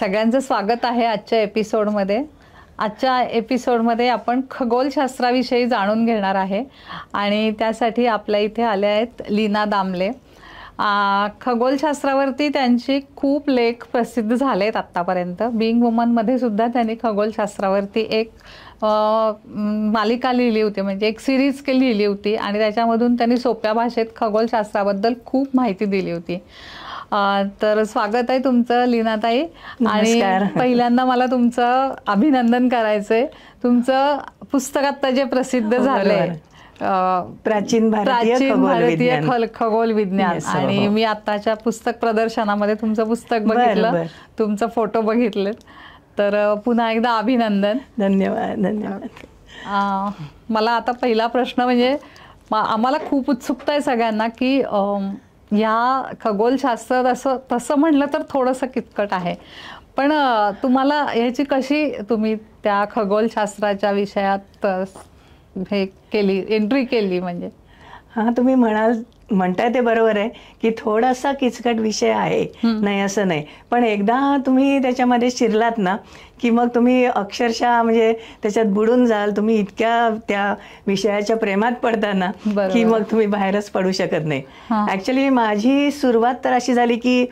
सगळ्यांचं स्वागत आहे आजच्या एपिसोडमध्ये. आजच्या एपिसोडमध्ये आपण खगोलशास्त्राविषयी जाणून घेणार आहे आणि त्यासाठी आपल्या इथे आले आहेत लीना दामले. खगोलशास्त्रावरती त्यांची खूप लेख प्रसिद्ध झाले आहेत आत्तापर्यंत. बिंग वुमनमध्ये सुद्धा त्यांनी खगोलशास्त्रावरती एक मालिका लिहिली होती, म्हणजे एक सिरीज लिहिली होती आणि त्याच्यामधून त्यांनी सोप्या भाषेत खगोलशास्त्राबद्दल खूप माहिती दिली होती. तर स्वागत आहे तुमचं लीनाताई. आणि पहिल्यांदा मला तुमचं अभिनंदन करायचंय. तुमचं पुस्तक आता जे प्रसिद्ध झालंय प्राचीन भारतीय खगोल विज्ञान, आणि मी आताच्या पुस्तक प्रदर्शनामध्ये तुमचं पुस्तक बघितलं, तुमचा फोटो बघितले, तर पुन्हा एकदा अभिनंदन. धन्यवाद धन्यवाद. मला आता पहिला प्रश्न म्हणजे आम्हाला खूप उत्सुकता आहे सगळ्यांना की या खगोलशास्त्र तसं म्हटलं तर थोडंसं किचकट आहे, पण तुम्हाला ह्याची कशी तुम्ही त्या खगोलशास्त्राच्या विषयात हे केली, एंट्री केली? म्हणजे हां, तुम्ही म्हणताय ते बरोबर आहे की थोडासा किचकट विषय आहे, नाही असं नाही, पण एकदा तुम्ही त्याच्यामध्ये शिरलात ना की मग तुम्ही अक्षरशः म्हणजे त्याच्यात बुडून जाल. तुम्ही इतक्या त्या विषयाच्या प्रेमात पडता ना की मग तुम्ही बाहेरच पडू शकत नाही. ॲक्च्युली माझी सुरुवात तर अशी झाली की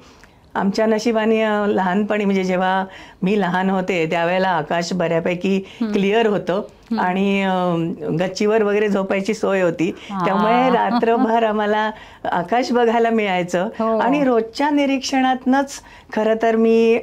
आमच्या नशिबाने लहानपणी, म्हणजे जेव्हा मी लहान होते त्यावेळेला आकाश बऱ्यापैकी क्लिअर होतं आणि गच्चीवर वगैरे झोपायची सोय होती, त्यामुळे रात्रभर आम्हाला आकाश बघायला मिळायचं. आणि रोजच्या निरीक्षणातनंच खरं तर मी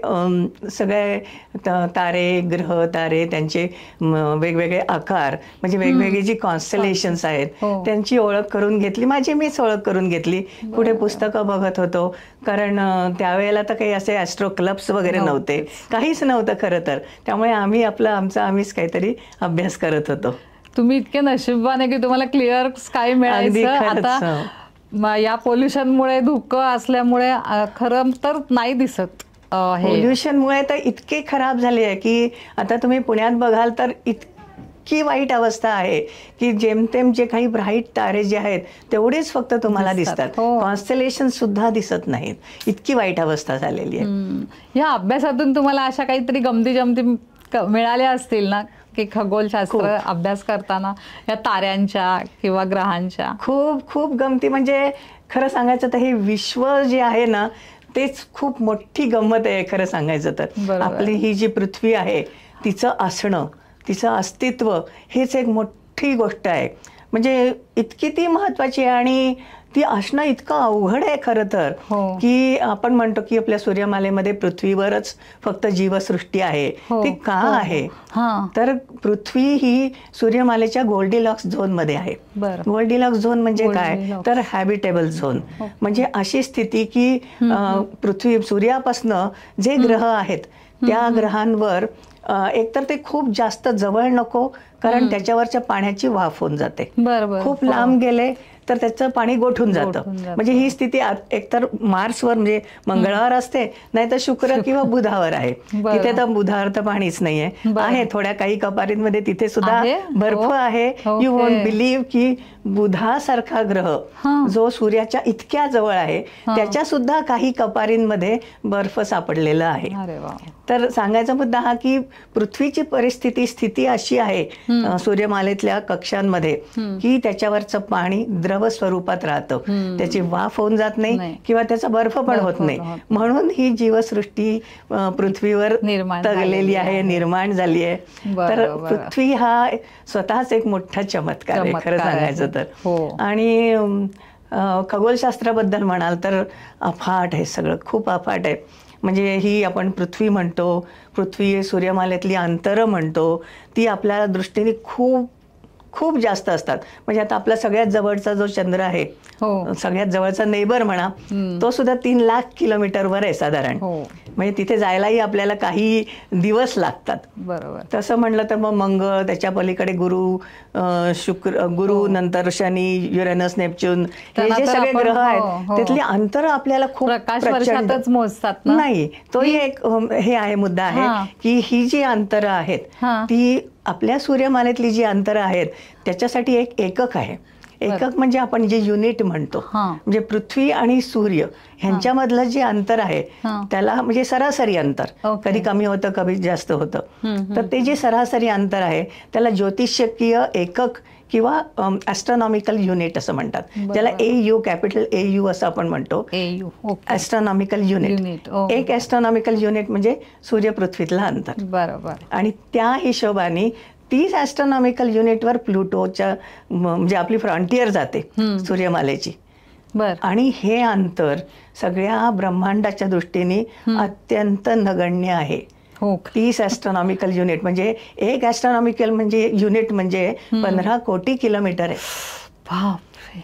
सगळे तारे, ग्रह, तारे, त्यांचे वेगवेगळे आकार, म्हणजे वेगवेगळी जी कॉन्स्टलेशन्स आहेत त्यांची ओळख करून घेतली. मीच ओळख करून घेतली. पुढे पुस्तकं बघत होतो, कारण त्यावेळेला तर काही असे ॲस्ट्रो क्लब्स वगैरे नव्हते, काहीच नव्हतं खरं तर. त्यामुळे आम्हीच काहीतरी अभ्यास करत होतो. तुम्ही इतके नशीबवान आहे की तुम्हाला क्लिअर स्काय मिळायचं. आता या पोल्युशनमुळे, धुकं असल्यामुळे खरं तर नाही दिसत. पोल्युशनमुळे तर इतके खराब झाले आहे की आता तुम्ही पुण्यात बघाल तर इतकी वाईट अवस्था आहे की जेमतेम जे काही ब्राईट तारे जे आहेत तेवढेच फक्त तुम्हाला दिसतात, कॉन्स्टलेशन सुद्धा दिसत नाहीत. इतकी वाईट अवस्था झालेली आहे. या अभ्यासातून तुम्हाला अशा काहीतरी गमती जमती मिळाल्या असतील ना की खगोलशास्त्र अभ्यास करताना या ताऱ्यांच्या किंवा ग्रहांच्या? खूप खूप गमती. म्हणजे खरं सांगायचं तर हे विश्व जे आहे ना तेच खूप मोठी गंमत आहे खरं सांगायचं तर. आपली ही जी पृथ्वी आहे तिचं असणं, तिचं अस्तित्व हेच एक मोठी गोष्ट आहे. म्हणजे इतकी ती महत्वाची आहे आणि ती असणं इतकं अवघड आहे खरं तर की आपण म्हणतो की आपल्या सूर्यमालेमध्ये पृथ्वीवरच फक्त जीवसृष्टी आहे. ती का आहे तर पृथ्वी ही सूर्यमालेच्या गोल्डीलॉक्स झोन मध्ये आहे. गोल्डीलॉक्स झोन म्हणजे काय तर हॅबिटेबल झोन, म्हणजे अशी स्थिती की पृथ्वी सूर्यापासनं जे ग्रह आहेत त्या ग्रहांवर एकतर ते खूप जास्त जवळ नको, कारण त्याच्यावरच्या पाण्याची वाफ होऊन जाते. खूप लांब गेले तर त्याचं पाणी गोठून जातं. म्हणजे ही स्थिती एकतर मार्सवर म्हणजे मंगळावर असते, नाही तर शुक्र किंवा बुधावर आहे. तिथे तर बुधावर तर पाणीच नाहीये. आहे थोड्या काही कपारींमध्ये तिथे सुद्धा बर्फ आहे. यू वोंट बिलीव्ह की बुधासारखा ग्रह जो सूर्याच्या इतक्या जवळ आहे त्याच्या सुद्धा काही कपारींमध्ये बर्फ सापडलेला आहे. तर सांगायचा मुद्दा हा की पृथ्वीची स्थिती अशी आहे सूर्यमालेतल्या कक्षांमध्ये की त्याच्यावरचं पाणी द्रव स्वरूपात राहतं, त्याची वाफ होऊन जात नाही किंवा त्याचा बर्फ पण होत नाही. म्हणून ही जीवसृष्टी पृथ्वीवर तगलेली आहे, निर्माण झाली आहे. तर पृथ्वी हा स्वतःच एक मोठा चमत्कार आहे खरं सांगायचं तर. आणि खगोलशास्त्राबद्दल म्हणाल तर अफाट आहे सगळं, खूप अफाट आहे. म्हणजे ही आपण पृथ्वी म्हणतो, पृथ्वी सूर्यमालेतली अंतरं म्हणतो, ती आपल्या दृष्टीने खूप खूप जास्त असतात. म्हणजे आता आपला सगळ्यात जवळचा जो चंद्र आहे, सगळ्यात जवळचा नेबर म्हणा, तो सुद्धा 3 लाख किलोमीटरवर आहे साधारण. म्हणजे तिथे जायलाही आपल्याला काही दिवस लागतात. तसं म्हणलं तर मग मंगळ, त्याच्या पलीकडे गुरु, गुरु, नंतर शनी, युरेनस, नेपच्यून, हे जे सगळे ग्रह आहेत त्यातली अंतर आपल्याला खूप प्रचंड मोजतात नाही. तोही एक हे आहे, मुद्दा आहे की ही जी अंतरं आहेत ती आपल्या सूर्यमालेतली जी अंतरं आहेत त्याच्यासाठी एक एकक आहे. एकक म्हणजे आपण जे युनिट म्हणतो, म्हणजे पृथ्वी आणि सूर्य ह्यांच्यामधलं जे अंतर आहे त्याला म्हणजे सरासरी अंतर, कधी कमी होतं कधी जास्त होतं, तर ते जे सरासरी अंतर आहे त्याला ज्योतिषकीय एकक किंवा ॲस्ट्रॉनॉमिकल युनिट असं म्हणतात, ज्याला AU, कॅपिटल AU असं आपण म्हणतो, ॲस्ट्रॉनॉमिकल युनिट. एक ॲस्ट्रॉनॉमिकल युनिट म्हणजे सूर्य पृथ्वीतलं अंतर. बरोबर. आणि त्या हिशोबाने 30 ॲस्ट्रॉनॉमिकल युनिटवर प्लुटोच्या म्हणजे आपली फ्रॉन्टियर जाते सूर्यमालेची. आणि हे अंतर सगळ्या ब्रह्मांडाच्या दृष्टीने अत्यंत नगण्य आहे. 30 ॲस्ट्रॉनॉमिकल युनिट म्हणजे एक ॲस्ट्रॉनॉमिकल म्हणजे युनिट म्हणजे 15 कोटी किलोमीटर आहे.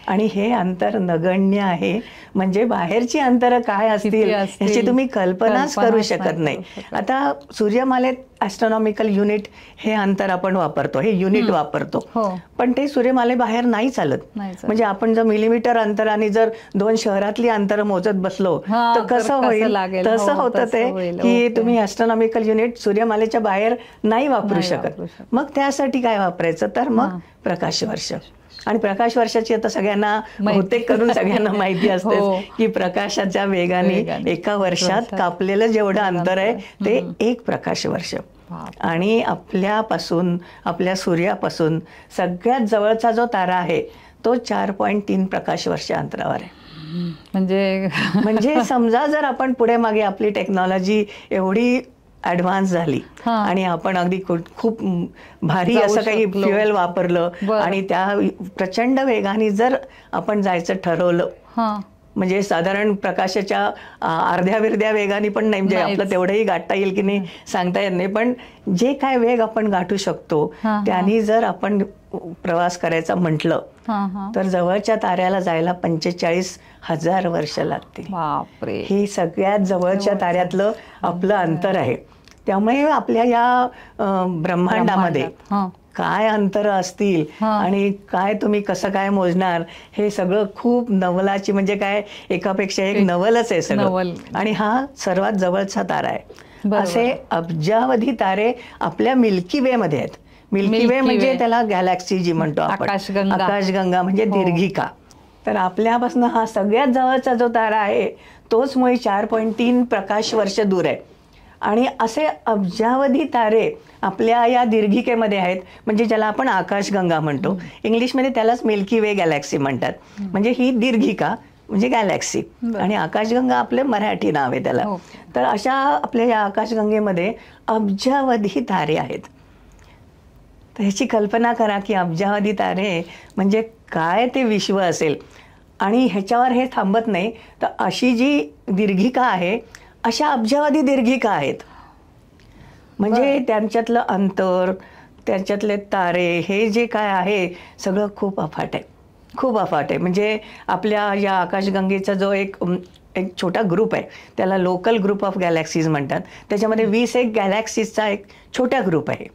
आणि हे अंतर नगण्य आहे, म्हणजे बाहेरची अंतरं काय असतील याची तुम्ही कल्पनाच करू शकत नाही. आता सूर्यमालेत ॲस्ट्रॉनॉमिकल युनिट हे अंतर आपण वापरतो, हे युनिट वापरतो, पण ते सूर्यमालेबाहेर नाही चालत. म्हणजे आपण जर मिलीमीटर अंतराने जर 2 शहरातली अंतर मोजत बसलो तर कसं होईल? तसं होतं ते की तुम्ही ॲस्ट्रॉनॉमिकल युनिट सूर्यमालेच्या बाहेर नाही वापरू शकत. मग त्यासाठी काय वापरायचं? तर मग प्रकाश वर्ष. आणि प्रकाश वर्षाची आता सगळ्यांना बहुतेक करून सगळ्यांना माहिती असते की प्रकाशाच्या वेगाने एका वर्षात कापलेलं जेवढं अंतर आहे ते 1 प्रकाश वर्ष. आणि आपल्यापासून, आपल्या सूर्यापासून सगळ्यात जवळचा जो तारा आहे तो 4.3 प्रकाश वर्ष अंतरावर आहे. म्हणजे समजा जर आपण पुढे मागे आपली टेक्नॉलॉजी एवढी ॲडव्हान्स झाली आणि आपण अगदी खूप भारी असं काही फ्युएल वापरलं आणि त्या प्रचंड वेगाने जर आपण जायचं ठरवलं, म्हणजे साधारण प्रकाशाच्या अर्ध्या वेगाने पण नाही, म्हणजे आपलं तेवढंही गाठता येईल की नाही सांगता येत नाही, पण जे काय वेग आपण गाठू शकतो त्यांनी जर आपण प्रवास करायचा म्हटलं तर जवळच्या ताऱ्याला जायला 45,000 वर्ष लागतील. हे सगळ्यात जवळच्या ताऱ्यातलं आपलं अंतर आहे. त्यामुळे आपल्या या ब्रह्मांडामध्ये काय अंतर असतील आणि काय तुम्ही कसं काय मोजणार हे सगळं खूप नवलाची, म्हणजे काय एकापेक्षा एक नवलच आहे सगळं. आणि हा सर्वात जवळचा तारा आहे. असे अब्जावधी तारे आपल्या मिल्की वे मध्ये आहेत. मिल्की वे म्हणजे त्याला गॅलॅक्सी जी म्हणतो आपण, आकाशगंगा म्हणजे दीर्घिका. तर आपल्यापासून हा सगळ्यात जवळचा जो तारा आहे तोच मुळे 4.3 प्रकाश वर्ष दूर आहे. आणि असे अब्जावधी तारे आपल्या या दीर्घिकेमध्ये आहेत, म्हणजे ज्याला आपण आकाशगंगा म्हणतो, इंग्लिशमध्ये त्यालाच मिल्की वे गॅलॅक्सी म्हणतात. म्हणजे ही दीर्घिका म्हणजे गॅलॅक्सी आणि आकाशगंगा आपले मराठी नाव आहे त्याला. तर अशा आपल्या या आकाशगंगेमध्ये अब्जावधी तारे आहेत. तर ह्याची कल्पना करा की अब्जावधी तारे म्हणजे काय ते विश्व असेल. आणि ह्याच्यावर हे थांबत नाही, तर अशी जी दीर्घिका आहे अशा अब्जावधी दीर्घिका आहेत. म्हणजे त्यांच्यातलं अंतर, त्यांच्यातले तारे, हे जे काय आहे सगळं खूप अफाट आहे, खूप अफाट आहे. म्हणजे आपल्या या आकाशगंगेचा जो एक छोटा ग्रुप आहे त्याला लोकल ग्रुप ऑफ गॅलॅक्सीज म्हणतात. त्याच्यामध्ये 21 गॅलॅक्सीजचा एक छोटा ग्रुप आहे.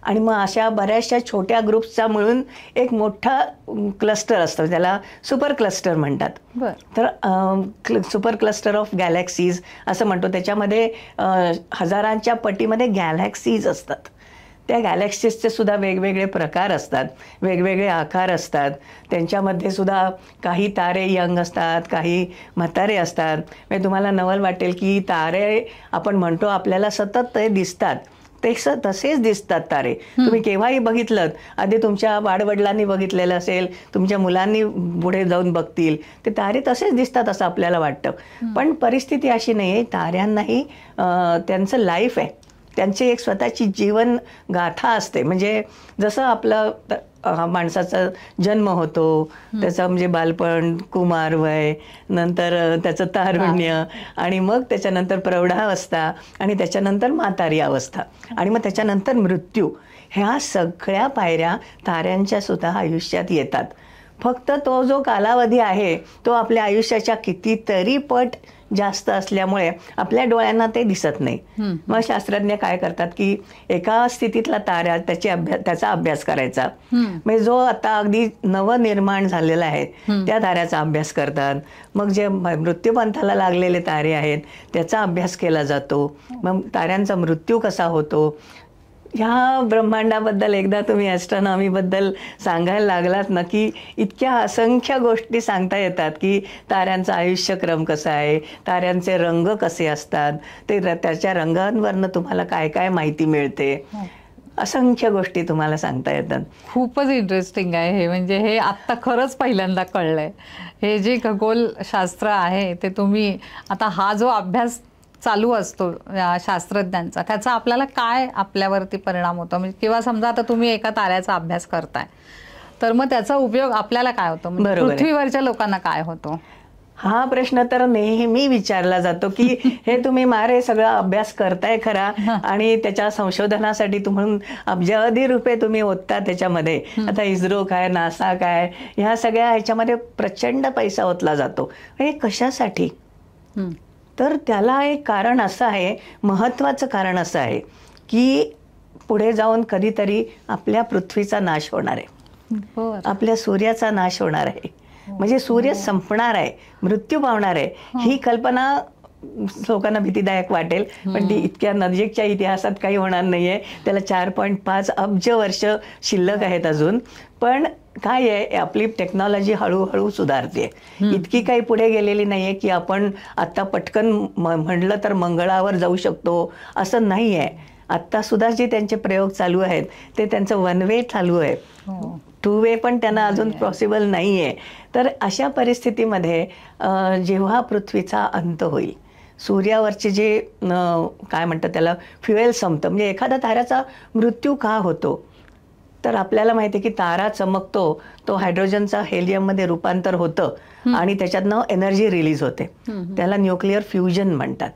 आणि मग अशा बऱ्याचशा छोट्या ग्रुप्सचा मिळून एक मोठा क्लस्टर असतं, त्याला सुपर क्लस्टर म्हणतात. तर सुपर क्लस्टर ऑफ गॅलॅक्सीज असं म्हणतो. त्याच्यामध्ये हजारांच्या पटीमध्ये गॅलॅक्सीज असतात. त्या गॅलॅक्सीजचे सुद्धा वेगवेगळे प्रकार असतात, वेगवेगळे आकार असतात. त्यांच्यामध्ये सुद्धा काही तारे यंग असतात, काही म्हातारे असतात. म्हणजे तुम्हाला नवल वाटेल की तारे आपण म्हणतो आपल्याला सतत ते दिसतात, ते तसेच दिसतात तारे. तुम्ही केव्हाही बघितलं, आधी तुमच्या वाडवडिलांनी बघितलेलं असेल, तुमच्या मुलांनी पुढे जाऊन बघतील, ते तारे तसेच दिसतात असं आपल्याला वाटतं. पण परिस्थिती अशी नाही आहे. ताऱ्यांनाही त्यांचं लाईफ आहे, त्यांची एक स्वतःची जीवन गाथा असते. म्हणजे जसं आपलं माणसाचा जन्म होतो, त्याचा म्हणजे बालपण, कुमार वय, नंतर त्याचं तारुण्य, आणि मग त्याच्यानंतर प्रौढावस्था, आणि त्याच्यानंतर म्हातारी अवस्था, आणि मग त्याच्यानंतर मृत्यू. ह्या सगळ्या पायऱ्या ताऱ्यांच्या सुद्धा आयुष्यात येतात. फक्त तो जो कालावधी आहे तो आपल्या आयुष्याच्या कितीतरी पट जास्त असल्यामुळे आपल्या डोळ्यांना ते दिसत नाही. मग शास्त्रज्ञ काय करतात की एका स्थितीतला तारा त्याचा अभ्यास करायचा. म्हणजे जो आता अगदी नवनिर्माण झालेला आहे त्या ताऱ्याचा अभ्यास करतात. मग जे मृत्यूपंथाला लागलेले तारे आहेत त्याचा अभ्यास केला जातो. मग ताऱ्यांचा मृत्यू कसा होतो, ह्या ब्रह्मांडाबद्दल एकदा तुम्ही ॲस्ट्रॉनॉमीबद्दल सांगायला लागलात ना, की इतक्या असंख्य गोष्टी सांगता येतात, की ताऱ्यांचा आयुष्यक्रम कसा आहे, ताऱ्यांचे रंग कसे असतात, ते त्याच्या रंगांवरनं तुम्हाला काय काय माहिती मिळते, असंख्य गोष्टी तुम्हाला सांगता येतात. खूपच इंटरेस्टिंग आहे हे. म्हणजे हे आत्ता खरंच पहिल्यांदा कळलंय. हे जे खगोलशास्त्र आहे ते तुम्ही आता हा जो अभ्यास चालू असतो शास्त्रज्ञांचा, त्याचा आपल्याला काय आपल्यावरती परिणाम होतो, म्हणजे किंवा समजा आता तुम्ही एका ताऱ्याचा अभ्यास करताय तर मग त्याचा उपयोग आपल्याला काय होतो, म्हणजे पृथ्वीवरच्या लोकांना काय होतो? हा प्रश्न तर नेहमी विचारला जातो, की हे तुम्ही मारे सगळा अभ्यास करताय खरा आणि त्याच्या संशोधनासाठी तुम्ही अब्जावधी रुपये तुम्ही ओतता त्याच्यामध्ये. आता इस्रो काय, नासा काय, ह्या सगळ्या ह्याच्यामध्ये प्रचंड पैसा ओतला जातो. हे कशासाठी? तर त्याला एक कारण असं आहे, महत्त्वाचं कारण असं आहे, की पुढे जाऊन कधीतरी आपल्या पृथ्वीचा नाश होणार आहे, आपल्या सूर्याचा नाश होणार आहे, म्हणजे सूर्य संपणार आहे, मृत्यू पावणार आहे. ही कल्पना लोकांना भीतीदायक वाटेल, पण ती इतक्या नजीकच्या इतिहासात काही होणार नाहीये. त्याला 4.5 अब्ज वर्ष शिल्लक आहेत अजून. पण काय आहे, आपली टेक्नॉलॉजी हळूहळू सुधारते. इतकी काही पुढे गेलेली नाहीये की आपण आता पटकन म्हणलं तर मंगळावर जाऊ शकतो असं नाही आहे. आत्ता सुद्धा जे त्यांचे प्रयोग चालू आहेत ते त्यांचं 1 वे चालू आहे, 2 वे पण त्यांना अजून पॉसिबल नाही आहे. तर अशा परिस्थितीमध्ये जेव्हा पृथ्वीचा अंत होईल, सूर्यावरचे जे काय म्हणतात त्याला फ्युएल संपतं, म्हणजे एखाद्या ताऱ्याचा मृत्यू का होतो, तर आपल्याला माहिती आहे की तारा चमकतो, तो हायड्रोजनचा हेलियममध्ये रूपांतर होतं आणि त्याच्यातनं एनर्जी रिलीज होते. त्याला न्यूक्लिअर फ्युजन म्हणतात.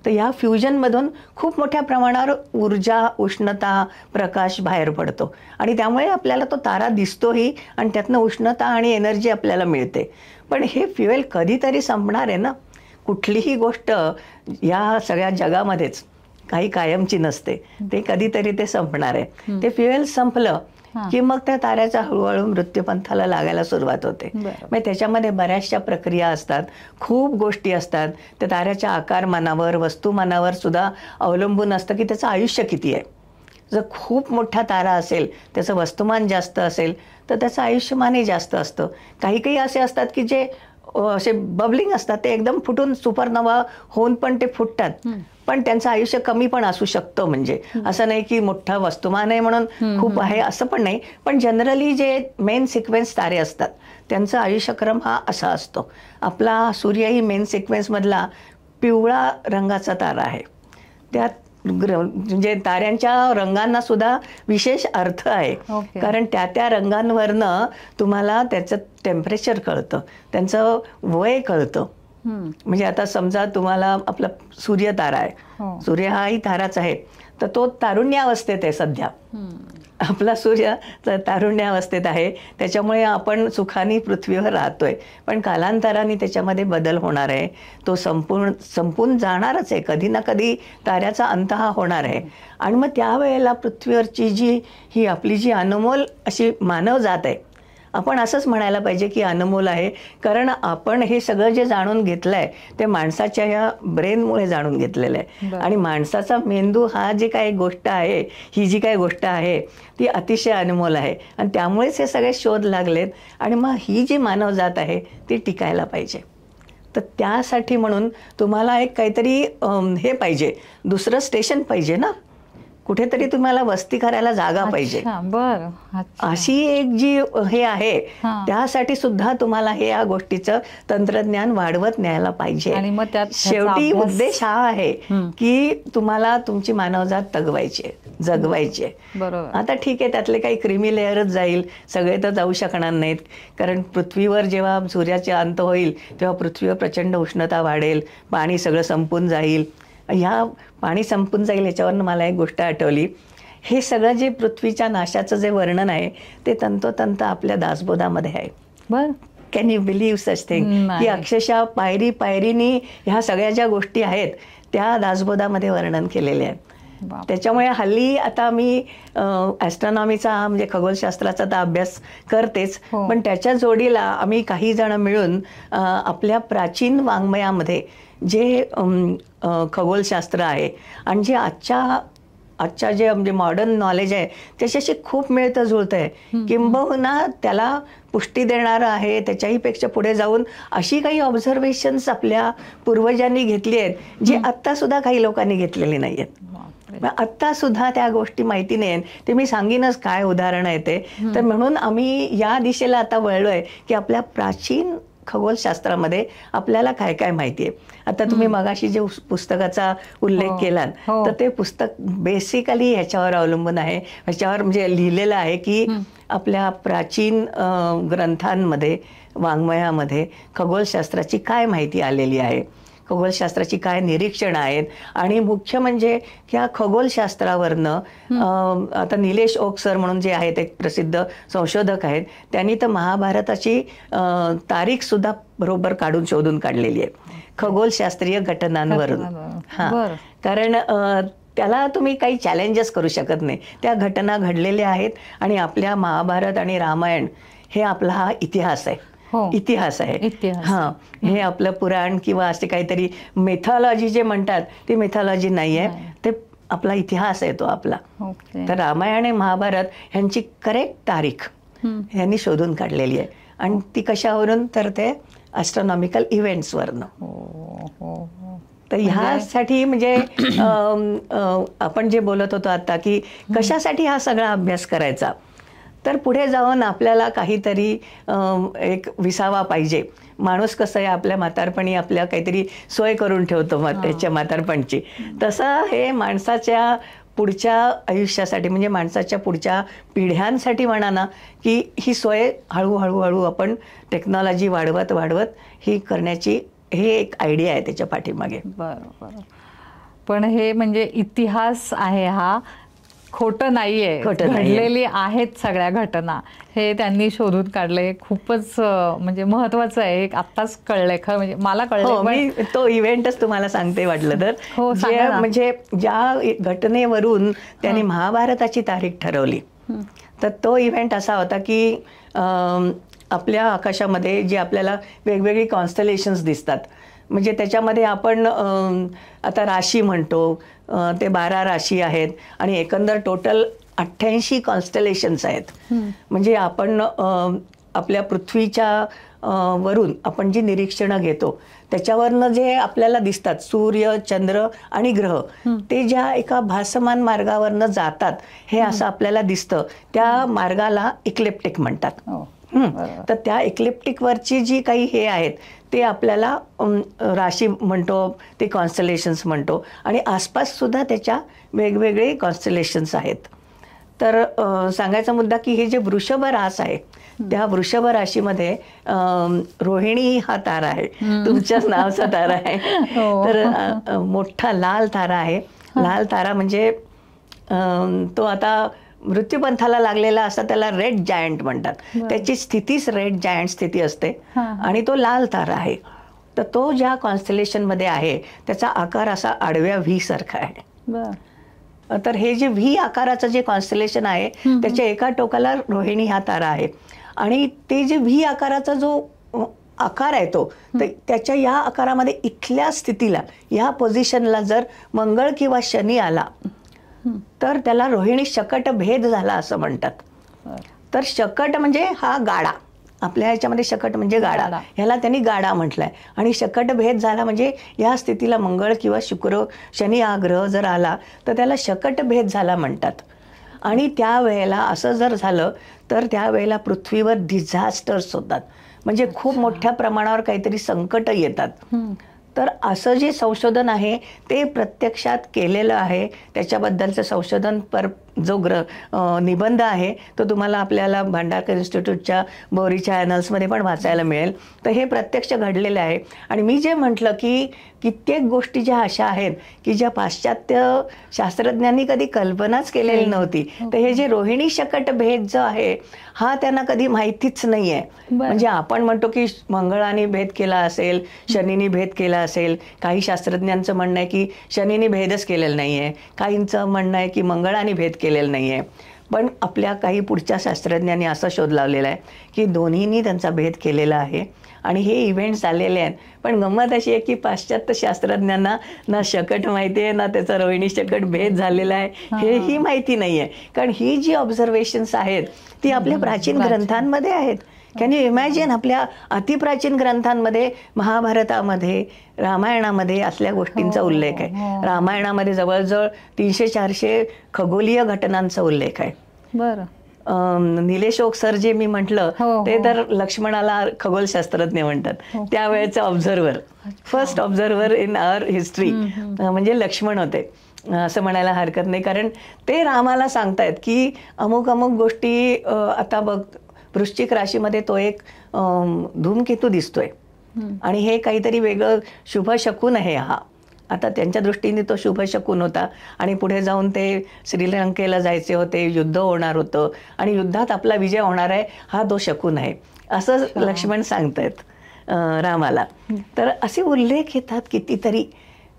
तर या फ्युजनमधून खूप मोठ्या प्रमाणावर ऊर्जा, उष्णता, प्रकाश बाहेर पडतो आणि त्यामुळे आपल्याला तो तारा दिसतोही आणि त्यातनं उष्णता आणि एनर्जी आपल्याला मिळते. पण हे फ्युएल कधीतरी संपणार आहे ना. कुठलीही गोष्ट या सगळ्या जगामध्येच काही कायमची नसते, ते कधीतरी ते संपणार आहे. ते फ्युएल संपलं की मग त्या ताऱ्याचा हळूहळू मृत्यूपंथाला लागायला सुरुवात होते. मग त्याच्यामध्ये बऱ्याचशा प्रक्रिया असतात, खूप गोष्टी असतात. त्या ताऱ्याच्या आकारमानावर, वस्तुमानावर सुद्धा अवलंबून असतं की त्याचं आयुष्य किती आहे. जर खूप मोठा तारा असेल, त्याचं वस्तुमान जास्त असेल तर त्याचं आयुष्यमानही जास्त असतं. काही काही असे असतात की जे असे बबलिंग असतात, ते एकदम फुटून सुपरनोवा होऊन पण ते फुटतात, पण त्यांचं आयुष्य कमी पण असू शकतं. म्हणजे असं नाही की मोठा वस्तुमान आहे म्हणून खूप आहे असं पण नाही. पण जनरली जे मेन सिक्वेन्स तारे असतात त्यांचा आयुष्यक्रम हा असा असतो. आपला सूर्य ही मेन सिक्वेन्समधला पिवळा रंगाचा तारा आहे. त्यात म्हणजे ताऱ्यांच्या रंगांना सुद्धा विशेष अर्थ आहे, कारण त्या रंगांवरनं तुम्हाला त्याचं टेम्परेचर कळतं, त्यांचं वय कळतं. म्हणजे आता समजा तुम्हाला आपला सूर्य तारा आहे, सूर्य हाही ताराच आहे, तर तो तारुण्यावस्थेत आहे सध्या. आपला सूर्य तारुण्यावस्थेत आहे, त्याच्यामुळे आपण सुखाने पृथ्वीवर राहतोय. पण कालांतराने त्याच्यामध्ये बदल होणार आहे, तो संपून जाणारच आहे. कधी ना कधी ताऱ्याचा अंत हा होणार आहे. आणि मग त्यावेळेला पृथ्वीवरची ही आपली जी अनमोल अशी मानव जात आहे, आपण असंच म्हणायला पाहिजे की अनमोल आहे, कारण आपण हे सगळं जे जाणून घेतलं आहे ते माणसाच्या ह्या ब्रेनमुळे जाणून घेतलेलं आहे. आणि माणसाचा मेंदू हा जी काही गोष्ट आहे, ही जी काही गोष्ट आहे ती अतिशय अनमोल आहे. आणि त्यामुळेच हे सगळे शोध लागलेत. आणि मग ही जी मानवजात आहे ती टिकायला पाहिजे. तर त्यासाठी म्हणून तुम्हाला एक काहीतरी हे पाहिजे, दुसरं स्टेशन पाहिजे ना, कुठेतरी तुम्हाला वस्ती करायला जागा पाहिजे. अशी एक जी हे आहे, त्यासाठी सुद्धा तुम्हाला हे या गोष्टीचं तंत्रज्ञान वाढवत न्यायला पाहिजे. आणि मग त्यात शेवटी उद्देश हा आहे की तुम्हाला तुमची मानवजात जगवायची. आता ठीक आहे, त्यातले काही क्रिमी लेअरच जाईल, सगळे तर जाऊ शकणार नाहीत, कारण पृथ्वीवर जेव्हा सूर्याचे अंत होईल तेव्हा पृथ्वीवर प्रचंड उष्णता वाढेल, पाणी सगळं संपून जाईल. ह्या पाणी संपून जाईल याच्यावरनं मला एक गोष्ट आठवली. हे सगळं जे पृथ्वीच्या नाशाचं जे वर्णन आहे ते तंतोतंत आपल्या दासबोधामध्ये आहे. बरं, can you believe such thing? की अक्षरशः पायरी पायरीनी ह्या सगळ्या ज्या गोष्टी आहेत त्या दासबोधामध्ये वर्णन केलेले आहेत. त्याच्यामुळे हल्ली आता मी ॲस्ट्रॉनॉमीचा म्हणजे खगोलशास्त्राचा तर अभ्यास करतेच, पण त्याच्या जोडीला आम्ही काही जण मिळून आपल्या प्राचीन वाङ्मयामध्ये जे खगोलशास्त्र आहे आणि जे आजच्या आजच्या जे म्हणजे मॉडर्न नॉलेज आहे त्याच्याशी खूप मिळतं जुळतं आहे. किंबहुना त्याला पुष्टी देणारं आहे, त्याच्याही पेक्षा पुढे जाऊन अशी काही ऑब्झर्वेशन्स आपल्या पूर्वजांनी घेतली आहेत जी आत्ता सुद्धा काही लोकांनी घेतलेली नाही आहेत. आत्ता सुद्धा त्या गोष्टी माहिती नाहीत. ते मी सांगीनच काय उदाहरण आहे ते. तर म्हणून आम्ही या दिशेला आता वळलोय की आपल्या प्राचीन खगोलशास्त्रामध्ये आपल्याला काय काय माहिती आहे. आता तुम्ही मगाशी जे पुस्तकाचा उल्लेख केलात तर ते पुस्तक बेसिकली ह्याच्यावर अवलंबून आहे, ह्याच्यावर म्हणजे लिहिलेलं आहे की आपल्या प्राचीन ग्रंथांमध्ये, वाङ्मयामध्ये खगोलशास्त्राची काय माहिती आलेली आहे, खगोलशास्त्राची काय निरीक्षणं आहेत. आणि मुख्य म्हणजे ह्या खगोलशास्त्रावरनं आता निलेश ओक सर म्हणून जे आहेत एक प्रसिद्ध संशोधक आहेत, त्यांनी तर महाभारताची तारीख सुद्धा बरोबर काढून शोधून काढलेली आहे खगोलशास्त्रीय घटनांवरून. हां, कारण त्याला तुम्ही काही चॅलेंजेस करू शकत नाही. त्या घटना घडलेल्या आहेत आणि आपल्या महाभारत आणि रामायण हे आपला हा इतिहास आहे. इतिहास आहे. हां, हे आपलं पुराण किंवा असे काहीतरी मेथॉलॉजी जे म्हणतात ती मेथॉलॉजी नाही आहे, ते आपला इतिहास आहे तो आपला. तर रामायण आणि महाभारत ह्यांची करेक्ट तारीख ह्यांनी शोधून काढलेली आहे. आणि ती कशावरून? तर ते ॲस्ट्रॉनॉमिकल इव्हेंट्सवरनं. तर ह्यासाठी म्हणजे आपण जे बोलत होतो आता की कशासाठी हा सगळा अभ्यास करायचा, तर पुढे जाऊन आपल्याला काहीतरी एक विसावा पाहिजे. माणूस कसं आहे आपल्या म्हातारपणी आपल्या काहीतरी सोय करून ठेवतो त्याच्या म्हातारपणची, तसं हे माणसाच्या पुढच्या आयुष्यासाठी म्हणजे माणसाच्या पुढच्या पिढ्यांसाठी म्हणा ना की ही सोय हळूहळू आपण टेक्नॉलॉजी वाढवत ही करण्याची हे एक आयडिया आहे त्याच्या पाठीमागे. बरोबर. पण हे म्हणजे इतिहास आहे हा, खोटं नाहीये, घडलेली आहेत सगळ्या घटना, हे त्यांनी शोधून काढले. खूपच म्हणजे महत्वाचं आहे. एक आत्ताच कळलंय खरं, म्हणजे मला कळलं. मी तो इव्हेंटच तुम्हाला सांगते वाटलं तर. म्हणजे ज्या घटनेवरून त्यांनी महाभारताची तारीख ठरवली, तर तो इव्हेंट असा होता की आपल्या आकाशामध्ये जे आपल्याला वेगवेगळी कॉन्स्टलेशन्स दिसतात, म्हणजे त्याच्यामध्ये आपण आता राशी म्हणतो, ते 12 राशी आहेत आणि एकंदर टोटल 88 कॉन्स्टलेशन्स आहेत. म्हणजे आपण आपल्या पृथ्वीच्या वरून आपण जी निरीक्षणं घेतो त्याच्यावरनं जे आपल्याला दिसतात सूर्य, चंद्र आणि ग्रह, ते ज्या एका भासमान मार्गावरनं जातात हे असं आपल्याला दिसतं. त्या मार्गाला इक्लिप्टिक म्हणतात. तर त्या इक्लिप्टिकवरची जी काही हे आहेत ते आपल्याला राशी म्हणतो, ते कॉन्स्टलेशन्स म्हणतो. आणि आसपास सुद्धा त्याच्या वेगवेगळे कॉन्स्टलेशन्स आहेत. तर सांगायचा मुद्दा की हे जे वृषभ रास आहे त्या वृषभ राशीमध्ये रोहिणी हा तारा आहे, तुमच्याच नावाचा तारा आहे. तर मोठा लाल तारा आहे. लाल तारा म्हणजे तो आता मृत्यूपंथाला लागलेला असा त्याला रेड जायंट म्हणतात. त्याची स्थितीच रेड जायंट स्थिती असते आणि तो लाल तारा आहे. तर तो ज्या कॉन्स्टलेशनमध्ये आहे त्याचा आकार असा आडव्या व्ही सारखा आहे. तर हे जे व्ही आकाराचं जे कॉन्स्टलेशन आहे त्याच्या एका टोकाला रोहिणी हा तारा आहे. आणि ते जे व्ही आकाराचा जो आकार आहे तो, त्याच्या या आकारामध्ये इथल्या स्थितीला, या पोझिशनला जर मंगळ किंवा शनी आला तर त्याला रोहिणी शकट भेद झाला असं म्हणतात. तर शकट म्हणजे हा गाडा, आपल्या ह्याच्यामध्ये शकट म्हणजे गाडा, ह्याला त्यांनी गाडा म्हटलंय. आणि शकट भेद झाला म्हणजे या स्थितीला मंगळ किंवा शुक्र, शनी हा ग्रह जर आला तर त्याला शकट भेद झाला म्हणतात. आणि त्यावेळेला असं जर झालं तर त्यावेळेला पृथ्वीवर डिझास्टर्स होतात, म्हणजे खूप मोठ्या प्रमाणावर काहीतरी संकट येतात. तर असं जे संशोधन आहे ते प्रत्यक्षात केलेलं आहे. त्याच्याबद्दलचं संशोधन जो निबंध आहे तो तुम्हाला आपल्याला भांडारकर इन्स्टिट्यूटच्या बोरीच्या ॲनल्समध्ये पण वाचायला मिळेल. तर हे प्रत्यक्ष घडलेलं आहे. आणि मी जे म्हटलं की कित्येक गोष्टी ज्या अशा आहेत की ज्या पाश्चात्य शास्त्रज्ञांनी कधी कल्पनाच केलेली नव्हती, तर हे जे रोहिणी शकट भेद जो आहे हा त्यांना कधी माहितीच नाही आहे. म्हणजे आपण म्हणतो की मंगळाने भेद केला असेल, शनीने भेद केला असेल. काही शास्त्रज्ञांचं म्हणणं आहे की शनीने भेदच केलेला नाही आहे, काहींचं म्हणणं आहे की मंगळाने भेद केलेलं नाही आहे. पण आपल्या काही पुढच्या शास्त्रज्ञांनी असा शोध लावलेला आहे की दोन्हींनी त्यांचा भेद केलेला आहे आणि हे इव्हेंट्स आलेले आहेत. पण गंमत अशी आहे की पाश्चात्य शास्त्रज्ञांना ना शकट माहिती आहे, ना त्याचा रोहिणी शकट भेद झालेला आहे हेही माहिती नाही आहे. कारण ही जी ऑब्झर्वेशन्स आहेत ती आपल्या प्राचीन ग्रंथांमध्ये आहेत. कॅन यू इमॅजिन, आपल्या अतिप्राचीन ग्रंथांमध्ये, महाभारतामध्ये, रामायणामध्ये असल्या गोष्टींचा उल्लेख आहे. रामायणामध्ये जवळजवळ 300-400 खगोलीय घटनांचा उल्लेख आहे. बरं. निलेश ओक सर जे मी म्हटलं ते तर लक्ष्मणाला खगोलशास्त्रज्ञ म्हणतात. त्यावेळेचे observer, first observer in our history म्हणजे लक्ष्मण होते असं म्हणायला हरकत नाही. कारण ते रामाला सांगतायत की अमुक अमुक गोष्टी, आता बघ वृश्चिक राशीमध्ये तो एक धूमकेतू दिसतोय आणि हे काहीतरी वेगळं शुभ शकून आहे हा. आता त्यांच्या दृष्टीने तो शुभ शकून होता आणि पुढे जाऊन ते श्रीलंकेला जायचे होते, युद्ध होणार होतं आणि युद्धात आपला विजय होणार आहे हा तो शकून आहे असं लक्ष्मण सांगतायत रामाला. तर असे उल्लेख येतात कितीतरी,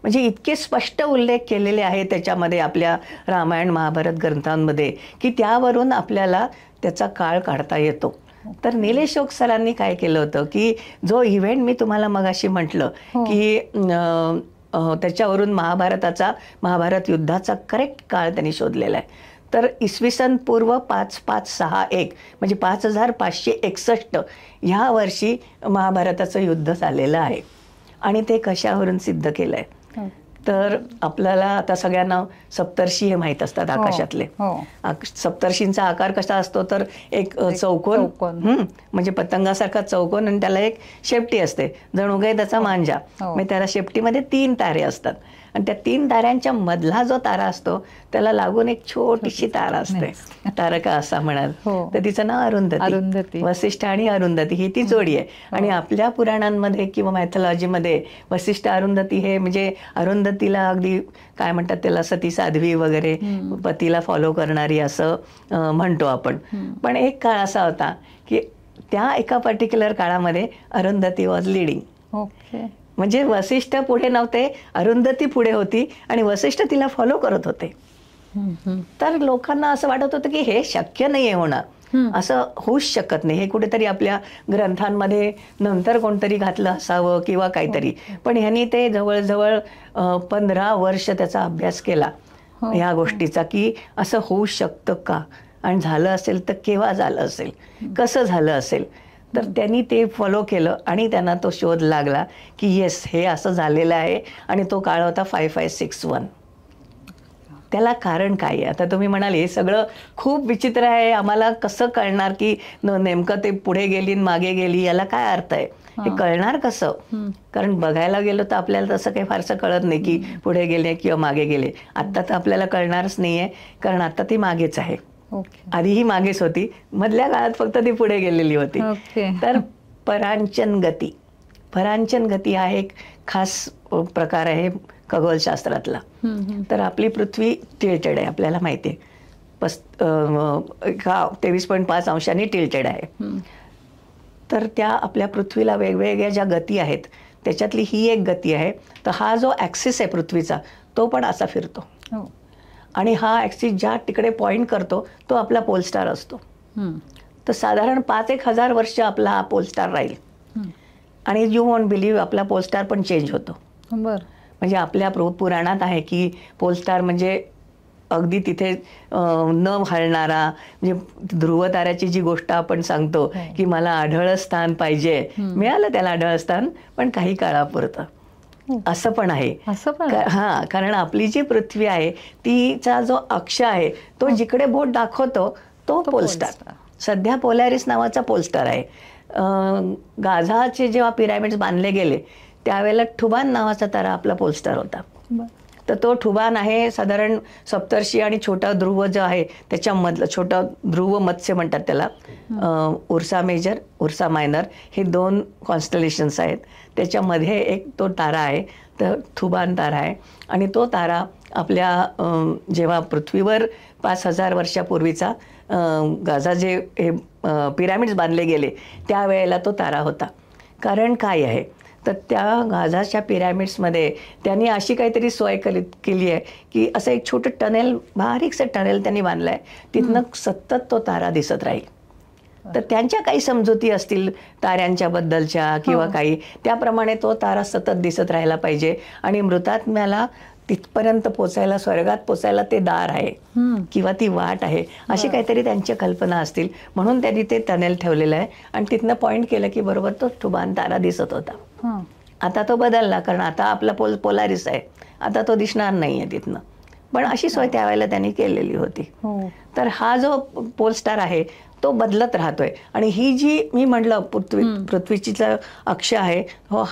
म्हणजे इतके स्पष्ट उल्लेख केलेले आहेत त्याच्यामध्ये आपल्या रामायण महाभारत ग्रंथांमध्ये की त्यावरून आपल्याला त्याचा काळ काढता येतो. तर निलेश ओक सरांनी काय केलं होतं की जो इव्हेंट मी तुम्हाला मगाशी म्हटलं की त्याच्यावरून महाभारत युद्धाचा करेक्ट काळ त्यांनी शोधलेला आहे. तर इसवी सन पूर्व 5561 म्हणजे 5561 ह्या वर्षी महाभारताचं युद्ध झालेलं आहे. आणि ते कशावरून सिद्ध केलं आहे तर आपल्याला आता सगळ्यांना सप्तर्षी हे माहीत असतात आकाशातले. सप्तर्षींचा आकार कसा असतो तर एक चौकोन, म्हणजे पतंगासारखा चौकोन आणि त्याला एक शेपटी असते, जणू काही त्याचा मांजा. म्हणजे त्याला शेपटीमध्ये 3 तारे असतात आणि त्या 3 ताऱ्यांच्या मधला जो तारा असतो त्याला लागून एक छोटीशी तारा असते, तारका असा म्हणाल. तर तिचं नाव अरुंधती. वसिष्ठ आणि अरुंधती ही ती जोडी आहे. आणि आपल्या पुराणांमध्ये किंवा मॅथॉलॉजीमध्ये वसिष्ठ अरुंधती हे म्हणजे अरुंधतीला अगदी काय म्हणतात त्याला सती साध्वी वगैरे, पतीला फॉलो करणारी असं म्हणतो आपण. पण एक काळ असा होता की त्या एका पर्टिक्युलर काळामध्ये अरुंधती वॉज लिडिंग. म्हणजे वसिष्ठ पुढे नव्हते, अरुंधती पुढे होती आणि वसिष्ठ तिला फॉलो करत होते. तर लोकांना असं वाटत होतं की हे शक्य नाही आहे होणार, असं होऊच शकत नाही, हे कुठेतरी आपल्या ग्रंथांमध्ये नंतर कोणतरी घातलं असावं किंवा काहीतरी. पण ह्यांनी ते जवळजवळ 15 वर्ष त्याचा अभ्यास केला या गोष्टीचा की असं होऊ शकतं का, आणि झालं असेल तर केव्हा झालं असेल, कसं झालं असेल. तर त्यांनी ते फॉलो केलं आणि त्यांना तो शोध लागला की येस हे असं झालेलं आहे. आणि तो काळ होता 5561. त्याला कारण काय आहे? आता तुम्ही म्हणाल हे सगळं खूप विचित्र आहे, आम्हाला कसं कळणार की नेमकं ते पुढे गेली मागे गेली, याला काय अर्थ आहे, हे कळणार कसं? कारण बघायला गेलो तर आपल्याला तसं काही फारसं कळत नाही की पुढे गेले किंवा मागे गेले. आत्ता तर आपल्याला कळणारच नाही आहे, कारण आता ती मागेच आहे. आधी ही मागेच होती, मधल्या काळात फक्त ती पुढे गेलेली होती. तर परांचन गती हा एक खास प्रकार आहे खगोलशास्त्रातला. तर आपली पृथ्वी टिल्टेड आहे, आपल्याला माहिती आहे, 23.5 अंशांनी टिल्टेड आहे. तर त्या आपल्या पृथ्वीला वेगवेगळ्या ज्या गती आहेत त्याच्यातली ही एक गती आहे. तर हा जो ॲक्सिस आहे पृथ्वीचा तो पण असा फिरतो आणि हा ॲक्सिस ज्या तिकडे पॉइंट करतो तो आपला पोलस्टार असतो. तर साधारण 5-1 हजार वर्ष आपला हा पोलस्टार राहील आणि यू वॉन्ट बिलीव्ह आपला पोलस्टार पण चेंज होतो. म्हणजे आपल्या पुराणात आहे की पोलस्टार म्हणजे अगदी तिथे न हलणारा, म्हणजे ध्रुव ताऱ्याची जी गोष्ट आपण सांगतो की मला आढळ स्थान पाहिजे, मिळालं त्याला आढळ स्थान पण काही काळापुरतं, असं पण आहे. हा, कारण आपली जी पृथ्वी आहे तिचा जो अक्ष आहे तो जिकडे बोट दाखवतो तो पोलस्टार. सध्या पोलॅरिस नावाचा पोलस्टार आहे. गाझाचे जेव्हा पिरॅमिड्स बांधले गेले त्यावेळेला ठुबान नावाचा तारा आपला पोलस्टार होता. तर तो ठुबान आहे साधारण सप्तर्षी आणि छोटा ध्रुव जो आहे त्याच्यामधलं, छोटा ध्रुव मत्स्य म्हणतात त्याला, उर्सा मेजर उर्सा मायनर हे 2 कॉन्स्टलेशन्स आहेत. त्याच्यामध्ये एक तो तारा आहे, तर ठुबान तारा आहे. आणि तो तारा आपल्या जेव्हा पृथ्वीवर 5000 वर्षापूर्वीचा गाझा जे हे पिरॅमिड्स बांधले गेले त्यावेळेला तो तारा होता. कारण काय आहे तर त्या गाझाच्या पिरॅमिड्समध्ये त्यांनी अशी काहीतरी सोय केली आहे की असं एक छोटं टनेल, बारीकसं टनेल त्यांनी बांधलं आहे, तिथनं सतत तो तारा दिसत राहील. तर त्यांच्या काही समजुती असतील ताऱ्यांच्या बद्दलच्या किंवा काही, त्याप्रमाणे तो तारा सतत दिसत राहायला पाहिजे आणि मृतात्म्याला तिथपर्यंत पोचायला, स्वर्गात पोचायला ते दार आहे किंवा ती वाट आहे, अशी काहीतरी त्यांच्या कल्पना असतील. म्हणून त्यांनी ते टनेल ठेवलेलं आहे आणि तिथनं पॉइंट केलं की बरोबर तो ठुबान तारा दिसत होता. आता तो बदलला, कारण आता आपला पोलारिस आहे, आता तो दिसणार नाही आहे तिथनं. पण अशी सोय त्यावेळेला त्यांनी केलेली होती. तर हा जो पोल स्टार आहे तो बदलत राहतोय. आणि ही जी मी म्हटलं पृथ्वीचा अक्ष आहे, हो,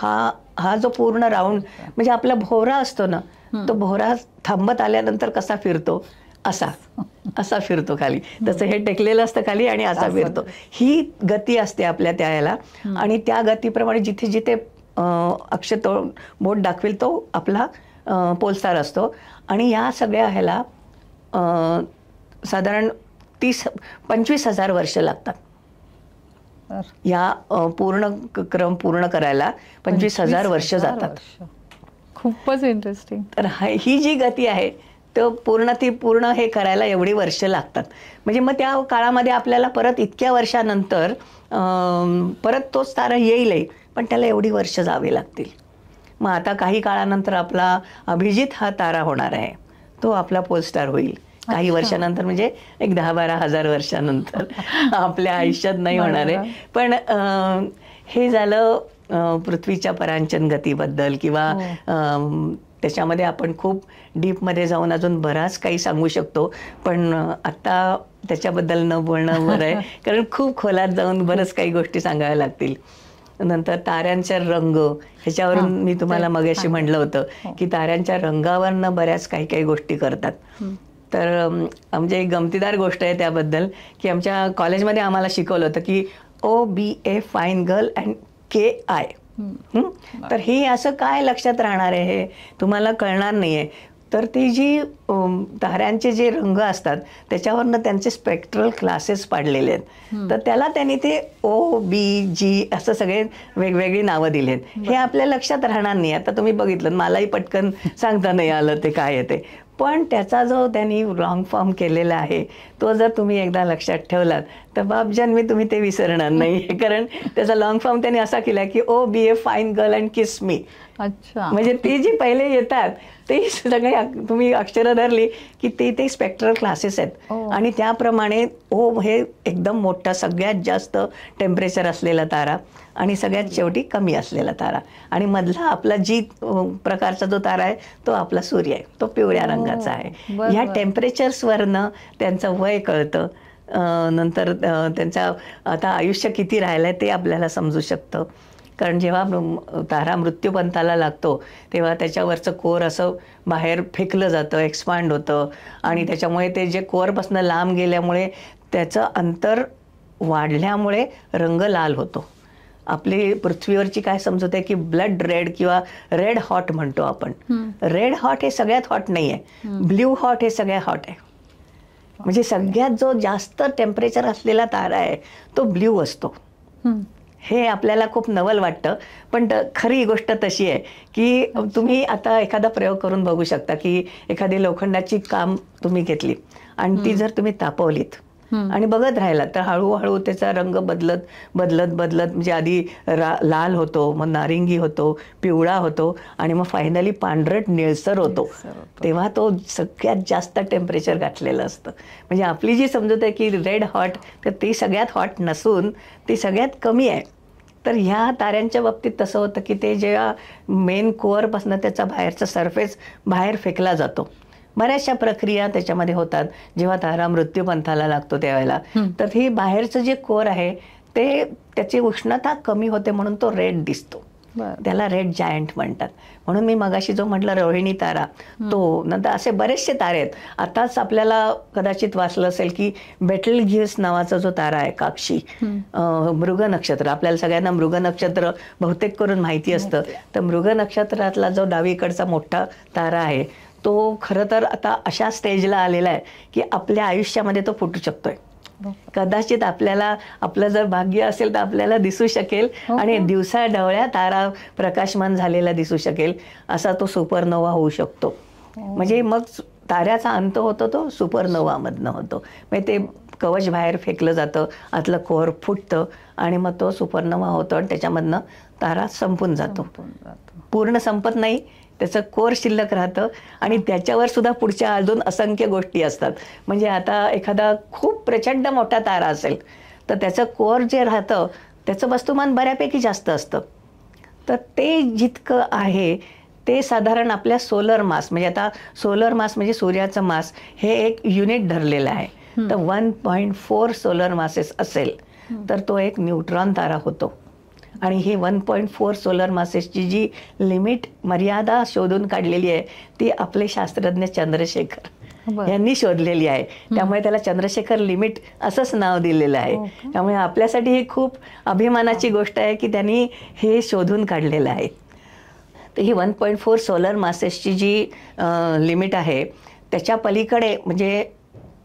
हा जो पूर्ण राऊंड, म्हणजे आपला भोवरा असतो ना, तो भोवरा थांबत आल्यानंतर कसा फिरतो, असा फिरतो खाली, तसं हे टेकलेलं असतं खाली आणि असा फिरतो. ही गती असते आपल्या त्याला. आणि त्या गतीप्रमाणे जिथे जिथे अक्ष तो बोट दाखवेल तो आपला पोलस्टार असतो. आणि या सगळ्या ह्याला साधारण 25,000 वर्ष लागतात. या पूर्ण क्रम पूर्ण करायला 25,000 वर्ष जातात. खूपच इंटरेस्टिंग. तर ही जी गती आहे तो पूर्ण हे करायला एवढी वर्ष लागतात. म्हणजे मग त्या काळामध्ये आपल्याला परत इतक्या वर्षानंतर परत तोच तारा येईलही, पण त्याला एवढी वर्ष जावी लागतील. मग आता काही काळानंतर आपला अभिजित हा तारा होणार आहे, तो आपला पोलस्टार होईल काही वर्षानंतर, म्हणजे एक 10-12 हजार वर्षानंतर. आपल्या आयुष्यात नाही होणार आहे. पण हे झालं पृथ्वीच्या परांचन गतीबद्दल, किंवा त्याच्यामध्ये आपण खूप डीपमध्ये जाऊन अजून बराच काही सांगू शकतो. पण आता त्याच्याबद्दल न बोलणं बरं आहे, कारण खूप खोलात जाऊन बरंच काही गोष्टी सांगाव्या लागतील. नंतर ताऱ्यांचा रंग, ह्याच्यावरून मी तुम्हाला मगाशी म्हटलं होतं की ताऱ्यांच्या रंगावरनं बऱ्याच काही काही गोष्टी करतात. तर म्हणजे एक गमतीदार गोष्ट आहे त्याबद्दल, की आमच्या कॉलेजमध्ये आम्हाला शिकवलं होतं की OBA fine girl and KI. तर हे असं काय लक्षात राहणार आहे, हे तुम्हाला कळणार नाही आहे. तर ती जी ताऱ्यांचे जे रंग असतात त्याच्यावरनं त्यांचे स्पेक्ट्रल क्लासेस पाडलेले आहेत. तर त्याला त्यांनी ते OBG असं सगळे वेगवेगळी नावं दिलेत. हे आपल्या लक्षात राहणार नाही. आता तुम्ही बघितलं, मलाही पटकन सांगता नाही आलं ते काय आहे ते. पण त्याचा जो त्यांनी लॉंग फॉर्म केलेला आहे तो जर तुम्ही एकदा लक्षात ठेवलात तर बापजन्मी तुम्ही ते विसरणार नाही. कारण त्याचा लॉंग फॉर्म त्यांनी असा केला की OBA फाईन गर्ल अँड किस मी. अच्छा. म्हणजे ती जी पहिले येतात ते सगळे तुम्ही अक्षरं धरली की ते स्पेक्ट्रल क्लासेस आहेत. आणि त्याप्रमाणे हे एकदम मोठा, सगळ्यात जास्त टेम्परेचर असलेला तारा आणि सगळ्यात शेवटी कमी असलेला तारा. आणि मधला आपला जी प्रकारचा जो तारा आहे तो आपला सूर्य आहे, तो पिवळ्या रंगाचा आहे. ह्या टेम्परेचर्सवरनं त्यांचं वय कळतं. नंतर त्यांचा आता आयुष्य किती राहिलं आहे ते आपल्याला समजू शकतं. कारण जेव्हा तारा मृत्यूपंथाला लागतो तेव्हा त्याच्यावरचं कोर असं बाहेर फेकलं जातं, एक्सपांड होतं. आणि त्याच्यामुळे ते जे कोअरपासून लांब गेल्यामुळे त्याचं अंतर वाढल्यामुळे रंग लाल होतो. आपली पृथ्वीवरची काय समजत आहे की ब्लड रेड किंवा रेड हॉट म्हणतो आपण. रेड हॉट हे सगळ्यात हॉट नाही आहे, ब्ल्यू हॉट हे सगळ्यात हॉट आहे. म्हणजे सगळ्यात जो जास्त टेम्परेचर असलेला तारा आहे तो ब्ल्यू असतो. हे आपल्याला खूप नवल वाटतं, पण खरी गोष्ट तशी आहे की तुम्ही आता एखादा प्रयोग करून बघू शकता की एखादी लोखंडाची काम तुम्ही घेतली आणि ती जर तुम्ही तापवलीत आणि बघत राहिला तर हळूहळू त्याचा रंग बदलत बदलत बदलत, म्हणजे आधी लाल होतो, मग नारिंगी होतो, पिवळा होतो आणि मग फायनली पांढरट निळसर होतो. तेव्हा तो सगळ्यात जास्त टेम्परेचर गाठलेलं असतं. म्हणजे आपली जी समजूत आहे की रेड हॉट, तर ती सगळ्यात हॉट नसून ती सगळ्यात कमी आहे. तर ह्या ताऱ्यांच्या बाबतीत तसं होतं की ते जेव्हा मेन कोअरपासून त्याचा बाहेरचा सरफेस बाहेर फेकला जातो, बऱ्याचशा प्रक्रिया त्याच्यामध्ये होतात जेव्हा तारा मृत्यूपंथाला लागतो त्यावेळेला. तर ही बाहेरचं जे कोर आहे ते त्याची उष्णता कमी होते म्हणून तो रेड दिसतो. त्याला रेड जायंट म्हणतात. म्हणून मी मगाशी जो म्हटलं रोहिणी तारा, तो नंतर असे बरेचसे तारे आहेत. आताच आपल्याला कदाचित वाचलं असेल की बेटलगिव्हस नावाचा जो तारा आहे, काक्षी मृग नक्षत्र, आपल्याला सगळ्यांना मृग नक्षत्र बहुतेक करून माहिती असतं. तर मृग नक्षत्रातला जो डावीकडचा मोठा तारा आहे तो खरं तर आता अशा स्टेजला आलेला आहे की आपल्या आयुष्यामध्ये तो फुटू शकतोय. कदाचित आपल्याला आपलं जर भाग्य असेल तर आपल्याला दिसू शकेल आणि दिवसा ढवळ्या तारा प्रकाशमान झालेला दिसू शकेल, असा तो सुपरनोवा होऊ शकतो. म्हणजे मग ताऱ्याचा अंत होतो तो सुपरनोवामधनं होतो. म्हणजे ते कवच बाहेर फेकलं जातं, आतलं कोर फुटतं आणि मग तो सुपरनोवा होतो आणि त्याच्यामधनं तारा संपून जातो. पूर्ण संपत नाही, त्याचं कोर शिल्लक राहतं आणि त्याच्यावर सुद्धा पुढच्या अजून असंख्य गोष्टी असतात. म्हणजे आता एखादा खूप प्रचंड मोठा तारा असेल तर त्याचं कोर जे राहतं त्याचं वस्तुमान बऱ्यापैकी जास्त असतं. तर ते जितकं आहे ते साधारण आपल्या सोलर मास, म्हणजे आता सोलर मास म्हणजे सूर्याचं मास, हे एक युनिट धरलेलं आहे. तर 1.4 सोलर मासेस असेल तर तो एक न्यूट्रॉन तारा होतो. आणि ही 1.4 सोलर मासेसची जी लिमिट मर्यादा शोधून काढलेली आहे ती आपले शास्त्रज्ञ चंद्रशेखर यांनी शोधलेली आहे. त्यामुळे त्याला चंद्रशेखर लिमिट असंच नाव दिलेलं आहे. त्यामुळे आपल्यासाठी ही खूप अभिमानाची गोष्ट आहे की त्यांनी हे शोधून काढलेलं आहे. तर ही 1.4 सोलर मासेसची जी लिमिट आहे त्याच्या पलीकडे म्हणजे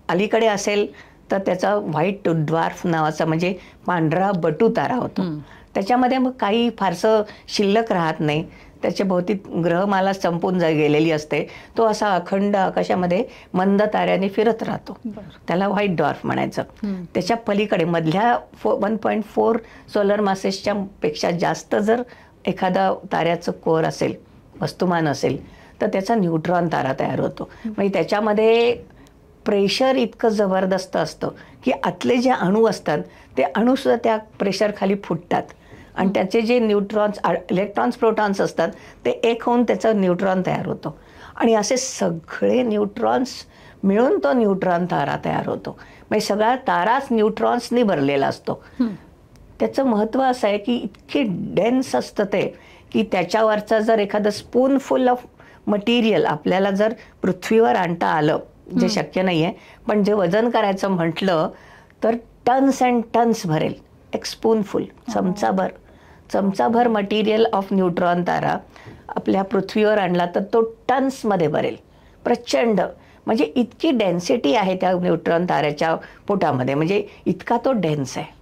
अलीकडे असेल तर त्याचा व्हाईट ड्वार्फ नावाचा म्हणजे पांढरा बटू तारा होतो. त्याच्यामध्ये मग काही फारसं शिल्लक राहत नाही, त्याच्या भोवती ग्रहमाला संपून गेलेली असते. तो असा अखंड आकाशामध्ये मंद ताऱ्याने फिरत राहतो, त्याला व्हाईट ड्वार्फ म्हणायचं. त्याच्या पलीकडे मधल्या 1.4 सोलर मासेसच्या पेक्षा जास्त जर एखादा ताऱ्याचं कोर असेल, वस्तुमान असेल, तर त्याचा न्यूट्रॉन तारा तयार होतो. म्हणजे त्याच्यामध्ये प्रेशर इतकं जबरदस्त असतं की आतले जे अणू असतात ते अणूसुद्धा त्या प्रेशर खाली फुटतात आणि त्याचे जे न्यूट्रॉन्स, इलेक्ट्रॉन्स, प्रोटॉन्स असतात ते एक होऊन त्याचा न्यूट्रॉन तयार होतो. आणि असे सगळे न्यूट्रॉन्स मिळून तो न्यूट्रॉन तारा तयार होतो. म्हणजे सगळा ताराच न्यूट्रॉन्सनी भरलेला असतो. त्याचं महत्त्व असं आहे की इतके डेन्स असतं ते की त्याच्यावरचा जर एखादं स्पूनफुल ऑफ मटेरियल आपल्याला जर पृथ्वीवर आणता आलं, जे शक्य नाही आहे, पण जे वजन करायचं म्हटलं तर टन्स अँड टन्स भरेल. एक स्पूनफुल, चमचाभर मटेरियल ऑफ न्यूट्रॉन तारा आपल्या पृथ्वीवर आणला तर तो टन्समध्ये भरेल. प्रचंड, म्हणजे इतकी डेन्सिटी आहे त्या न्यूट्रॉन ताऱ्याच्या पोटामध्ये, म्हणजे इतका तो डेन्स आहे.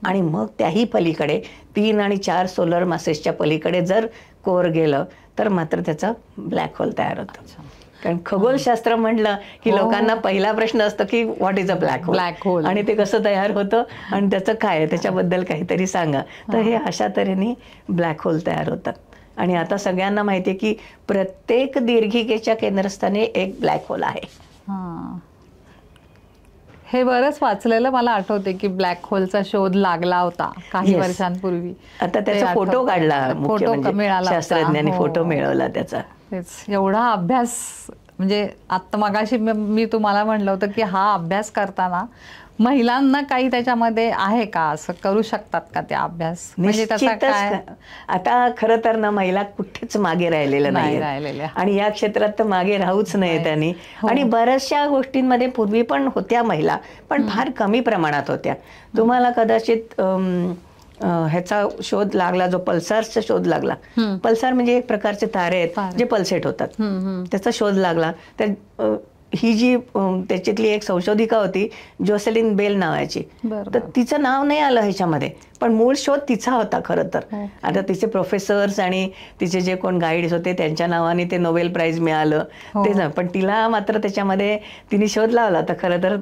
आणि मग त्याही पलीकडे 3 आणि 4 सोलर मासेसच्या पलीकडे जर कोर गेलं तर मात्र त्याचा ब्लॅक होल तयार होतं. कारण खगोलशास्त्र म्हटलं की लोकांना पहिला प्रश्न असतो की what is a black hole, आणि ते कसं तयार होतं आणि त्याचं काय, त्याच्याबद्दल काहीतरी सांगा. तर हे अशा तऱ्हेने ब्लॅक होल तयार होतात. आणि आता सगळ्यांना माहिती आहे की प्रत्येक दीर्घिकेच्या केंद्रस्थानी एक ब्लॅक होल आहे. हे बरंच वाचलेलं मला आठवते की ब्लॅक होलचा शोध लागला होता काही वर्षांपूर्वी. आता त्याचा फोटो काढला, मिळाला, शास्त्रज्ञांनी फोटो मिळवला त्याचा. एवढा अभ्यास, म्हणजे आता मगाशी मी तुम्हाला म्हणलं होतं की हा अभ्यास करताना महिलांना काही त्याच्यामध्ये आहे का, असं करू शकतात का ते अभ्यास? म्हणजे त्याचा काय, आता खरं तर ना महिला कुठेच मागे राहिलेल्या नाही आणि या क्षेत्रात तर मागे राहूच नाही त्यांनी. आणि बऱ्याचशा गोष्टींमध्ये पूर्वी पण होत्या महिला, पण फार कमी प्रमाणात होत्या. तुम्हाला कदाचित ह्याचा शोध लागला, जो पल्सारचा शोध लागला. पल्सार म्हणजे एक प्रकारचे तारे आहेत जे पल्सेट होतात, त्याचा शोध लागला. तर ही जी त्याच्यातली एक संशोधिका होती जोसेलिन बेल नावाची, तर तिचं नाव नाही आलं ह्याच्यामध्ये, पण मूळ शोध तिचा होता खरं तर. आता तिचे प्रोफेसर्स आणि तिचे जे कोण गाईड्स होते त्यांच्या नावाने ते नोबेल प्राइज मिळालं ते, पण तिला मात्र त्याच्यामध्ये तिने शोध लावला होता. खरं तर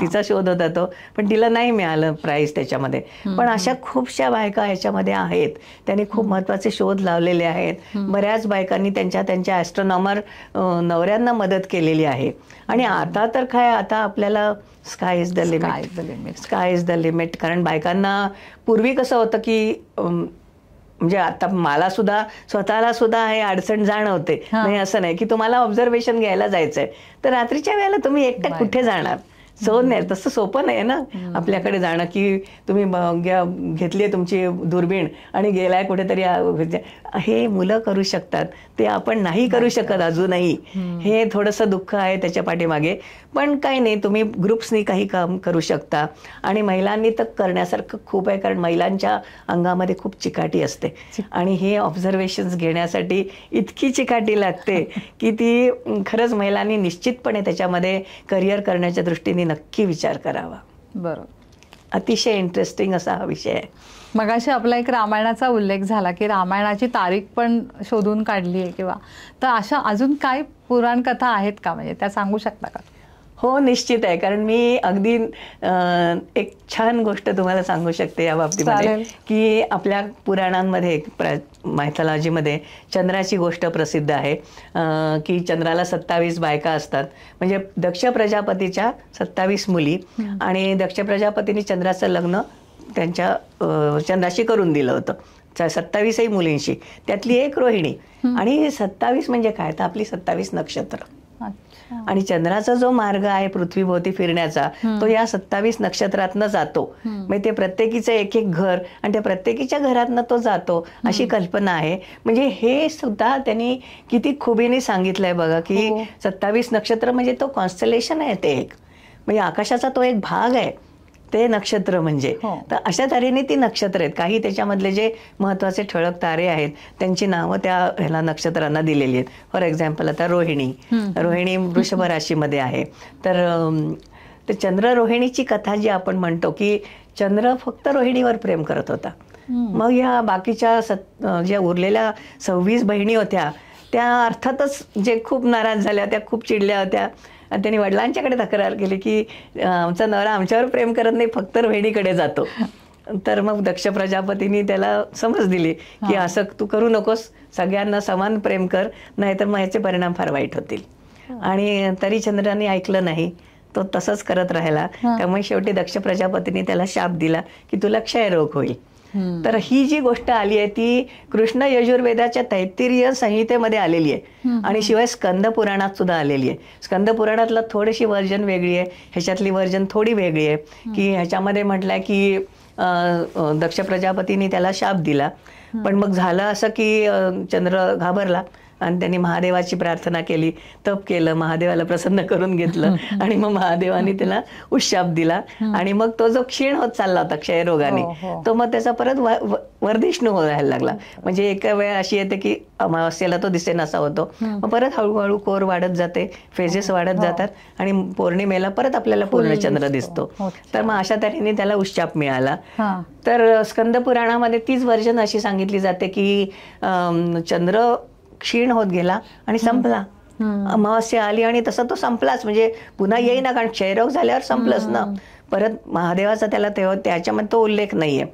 तिचा शोध होता तो, पण तिला नाही मिळालं प्राइज त्याच्यामध्ये. पण अशा खूपशा बायका ह्याच्यामध्ये आहेत, त्यांनी खूप महत्त्वाचे शोध लावलेले आहेत. बऱ्याच बायकांनी त्यांच्या ॲस्ट्रॉनॉमर नवऱ्यांना मदत केलेली आहे. आणि आता तर काय, आता आपल्याला sky is the limit, sky is the limit. कारण बायकांना पूर्वी कसं होतं की म्हणजे आता मला सुद्धा स्वतःला सुद्धा हे अडचण जाणवते. नाही असं नाही की तुम्हाला ऑब्झर्वेशन घ्यायला जायचंय तर रात्रीच्या वेळेला तुम्ही एकट्या कुठे जाणार, नाही तसं सोपं नाही ना आपल्याकडे जाणं की तुम्ही घेतली तुमची दुर्बीण आणि गेलाय कुठेतरी. हे मुलं करू शकतात, ते आपण नाही करू शकत अजूनही. हे थोडंसं दुःख आहे त्याच्या पाठीमागे, पण काही नाही, तुम्ही ग्रुप्सनी काही काम करू शकता. आणि महिलांनी तर करण्यासारखं खूप आहे, कारण महिलांच्या अंगामध्ये खूप चिकाटी असते आणि हे ऑब्झर्वेशन्स घेण्यासाठी इतकी चिकाटी लागते की ती खरंच महिलांनी निश्चितपणे त्याच्यामध्ये करिअर करण्याच्या दृष्टीने नक्की विचार करावा. बरोबर. अतिशय इंटरेस्टिंग असा हा विषय आहे. मगाशी आपला एक रामायणाचा उल्लेख झाला की रामायणाची तारीख पण शोधून काढली आहे किंवा, तर अशा अजून काय पुराण कथा आहेत का, म्हणजे त्या सांगू शकता का? हो, निश्चित आहे. कारण मी अगदी एक छान गोष्ट तुम्हाला सांगू शकते या बाबतीमध्ये, की आपल्या पुराणांमध्ये मायथॉलॉजीमध्ये चंद्राची गोष्ट प्रसिद्ध आहे, की चंद्राला 27 बायका असतात. म्हणजे दक्ष प्रजापतीच्या 27 मुली, आणि दक्ष प्रजापतीने चंद्राचं लग्न त्यांच्या चंद्राशी करून दिलं होतं, 27ही मुलींशी. त्यातली एक रोहिणी. आणि 27 म्हणजे काय, तर आपली 27 नक्षत्र. आणि चंद्राचा जो मार्ग आहे पृथ्वीभोवती फिरण्याचा, तो या 27 नक्षत्रातनं जातो. म्हणजे ते प्रत्येकीचं एक एक घर, आणि त्या प्रत्येकीच्या घरातनं तो जातो, अशी कल्पना आहे. म्हणजे हे सुद्धा त्यांनी किती खुबीने सांगितलंय बघा, की 27 नक्षत्र म्हणजे तो कॉन्स्टलेशन आहे, ते एक म्हणजे आकाशाचा तो एक भाग आहे ते नक्षत्र म्हणजे. तर अशा तऱ्हेने ती नक्षत्र आहेत. काही त्याच्यामधले जे महत्वाचे ठळक तारे आहेत त्यांची नावं त्या ह्याला नक्षत्रांना दिलेली आहेत. फॉर एक्झाम्पल आता रोहिणी वृषभ राशीमध्ये आहे. तर चंद्र रोहिणीची कथा जी आपण म्हणतो, की चंद्र फक्त रोहिणीवर प्रेम करत होता. मग ह्या बाकीच्या ज्या उरलेल्या 26 बहिणी होत्या, त्या अर्थातच जे खूप नाराज झाल्या, त्या खूप चिडल्या होत्या. आणि त्यांनी वडिलांच्याकडे तक्रार केली की आमचा नवरा आमच्यावर प्रेम करत नाही, फक्त रोहिणीकडे जातो. तर मग दक्ष प्रजापतींनी त्याला समज दिली की असं तू करू नकोस, सगळ्यांना समान प्रेम कर, नाहीतर मग ह्याचे परिणाम फार वाईट होतील. आणि तरी चंद्राने ऐकलं नाही, तो तसंच करत राहिला. त्यामुळे शेवटी दक्ष प्रजापतींनी त्याला शाप दिला की तुला क्षयरोग होईल. तर ही जी गोष्ट आली आहे ती कृष्ण यजुर्वेदाच्या तैत्तिरीय संहितेमध्ये आलेली आहे, आणि शिवाय स्कंद पुराणात सुद्धा आलेली आहे. स्कंद पुराणातला थोडीशी वर्जन वेगळी आहे, ह्याच्यातली वर्जन थोडी वेगळी आहे. की ह्याच्यामध्ये म्हटलंय की दक्ष प्रजापतीने त्याला शाप दिला, पण मग झालं असं की चंद्र घाबरला आणि त्यांनी महादेवाची प्रार्थना केली, तप केलं, महादेवाला प्रसन्न करून घेतलं, आणि मग महादेवाने त्याला उशाप दिला. आणि मग तो जो क्षीण होत चालला होता क्षयरोगाने, तो मग त्याचा परत वर्धिष्णू व्हायला लागला. म्हणजे एका वेळ अशी येते की अमावस्येला तो दिसेनासा होतो, मग परत हळूहळू कोर वाढत जाते, फेजेस वाढत जातात, आणि पौर्णिमेला परत आपल्याला पूर्ण चंद्र दिसतो. तर मग अशा तऱ्हेने त्याला उशाप मिळाला. तर स्कंद पुराणामध्ये तीच वर्जन अशी सांगितली जाते की चंद्र क्षीण होत गेला आणि संपला, अमावस्या आली आणि तसा तो संपलाच. म्हणजे पुन्हा येईना, कारण क्षयरोग झाल्यावर संपलंच ना. परत महादेवाचा त्याला त्याच्यामध्ये तो उल्लेख नाहीये.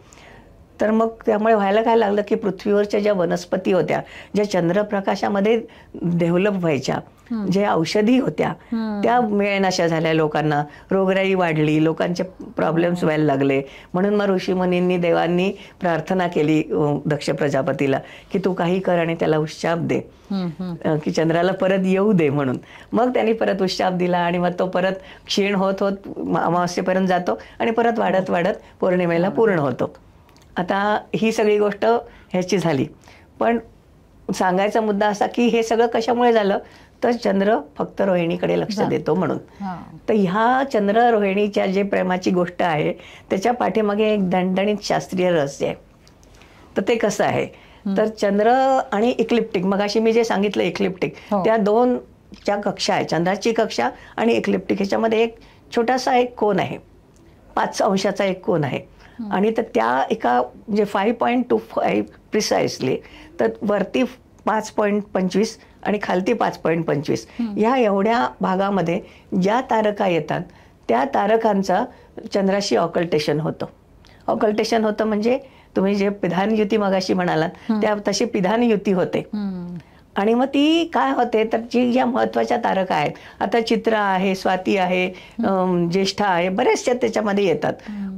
तर मग त्यामुळे व्हायला काय लागलं की पृथ्वीवरच्या ज्या वनस्पती होत्या, ज्या चंद्रप्रकाशामध्ये डेव्हलप व्हायच्या, ज्या औषधी होत्या, त्या मिळेनाशा झाल्या. लोकांना रोगराई वाढली, लोकांचे प्रॉब्लेम्स व्हायला लागले. म्हणून मग ऋषीमुनींनी, देवांनी प्रार्थना केली दक्ष प्रजापतीला की तू काही कर आणि त्याला उशाप दे, की चंद्राला परत येऊ दे म्हणून. मग त्यांनी परत उशाप दिला, आणि मग तो परत क्षीण होत होत अमावस्येपर्यंत जातो, आणि परत वाढत वाढत पौर्णिमेला पूर्ण होतो. आता ही सगळी गोष्ट ह्याची झाली. पण सांगायचा मुद्दा असा की हे सगळं कशामुळे झालं, तर चंद्र फक्त रोहिणीकडे लक्ष देतो म्हणून. तर ह्या चंद्र रोहिणीच्या जे प्रेमाची गोष्ट आहे त्याच्या पाठीमागे एक दणदणीत शास्त्रीय रहस्य आहे. तर ते कसं आहे, तर चंद्र आणि इक्लिप्टिक, मगाशी मी जे सांगितलं इक्लिप्टिक, त्या दोन ज्या कक्षा आहे, चंद्राची कक्षा आणि इक्लिप्टिक, ह्याच्यामध्ये एक छोटासा एक कोन आहे, 5 अंशाचा एक कोन आहे. आणि तर त्या एका म्हणजे 5.25 प्रिसाइसली, तर वरती 5.25 आणि खालती 5.25, ह्या एवढ्या भागामध्ये ज्या तारका येतात त्या तारकांचा चंद्राशी ऑकल्टेशन होतं. ऑकल्टेशन होतं म्हणजे तुम्ही जे पिधान युती मगाशी म्हणालात, त्या तशी पिधान युती होते. आणि मग ती काय होते, तर जी ज्या महत्वाच्या तारका आहेत, आता चित्रा आहे, स्वाती आहे, ज्येष्ठा आहे, बरेचशा त्याच्यामध्ये येतात.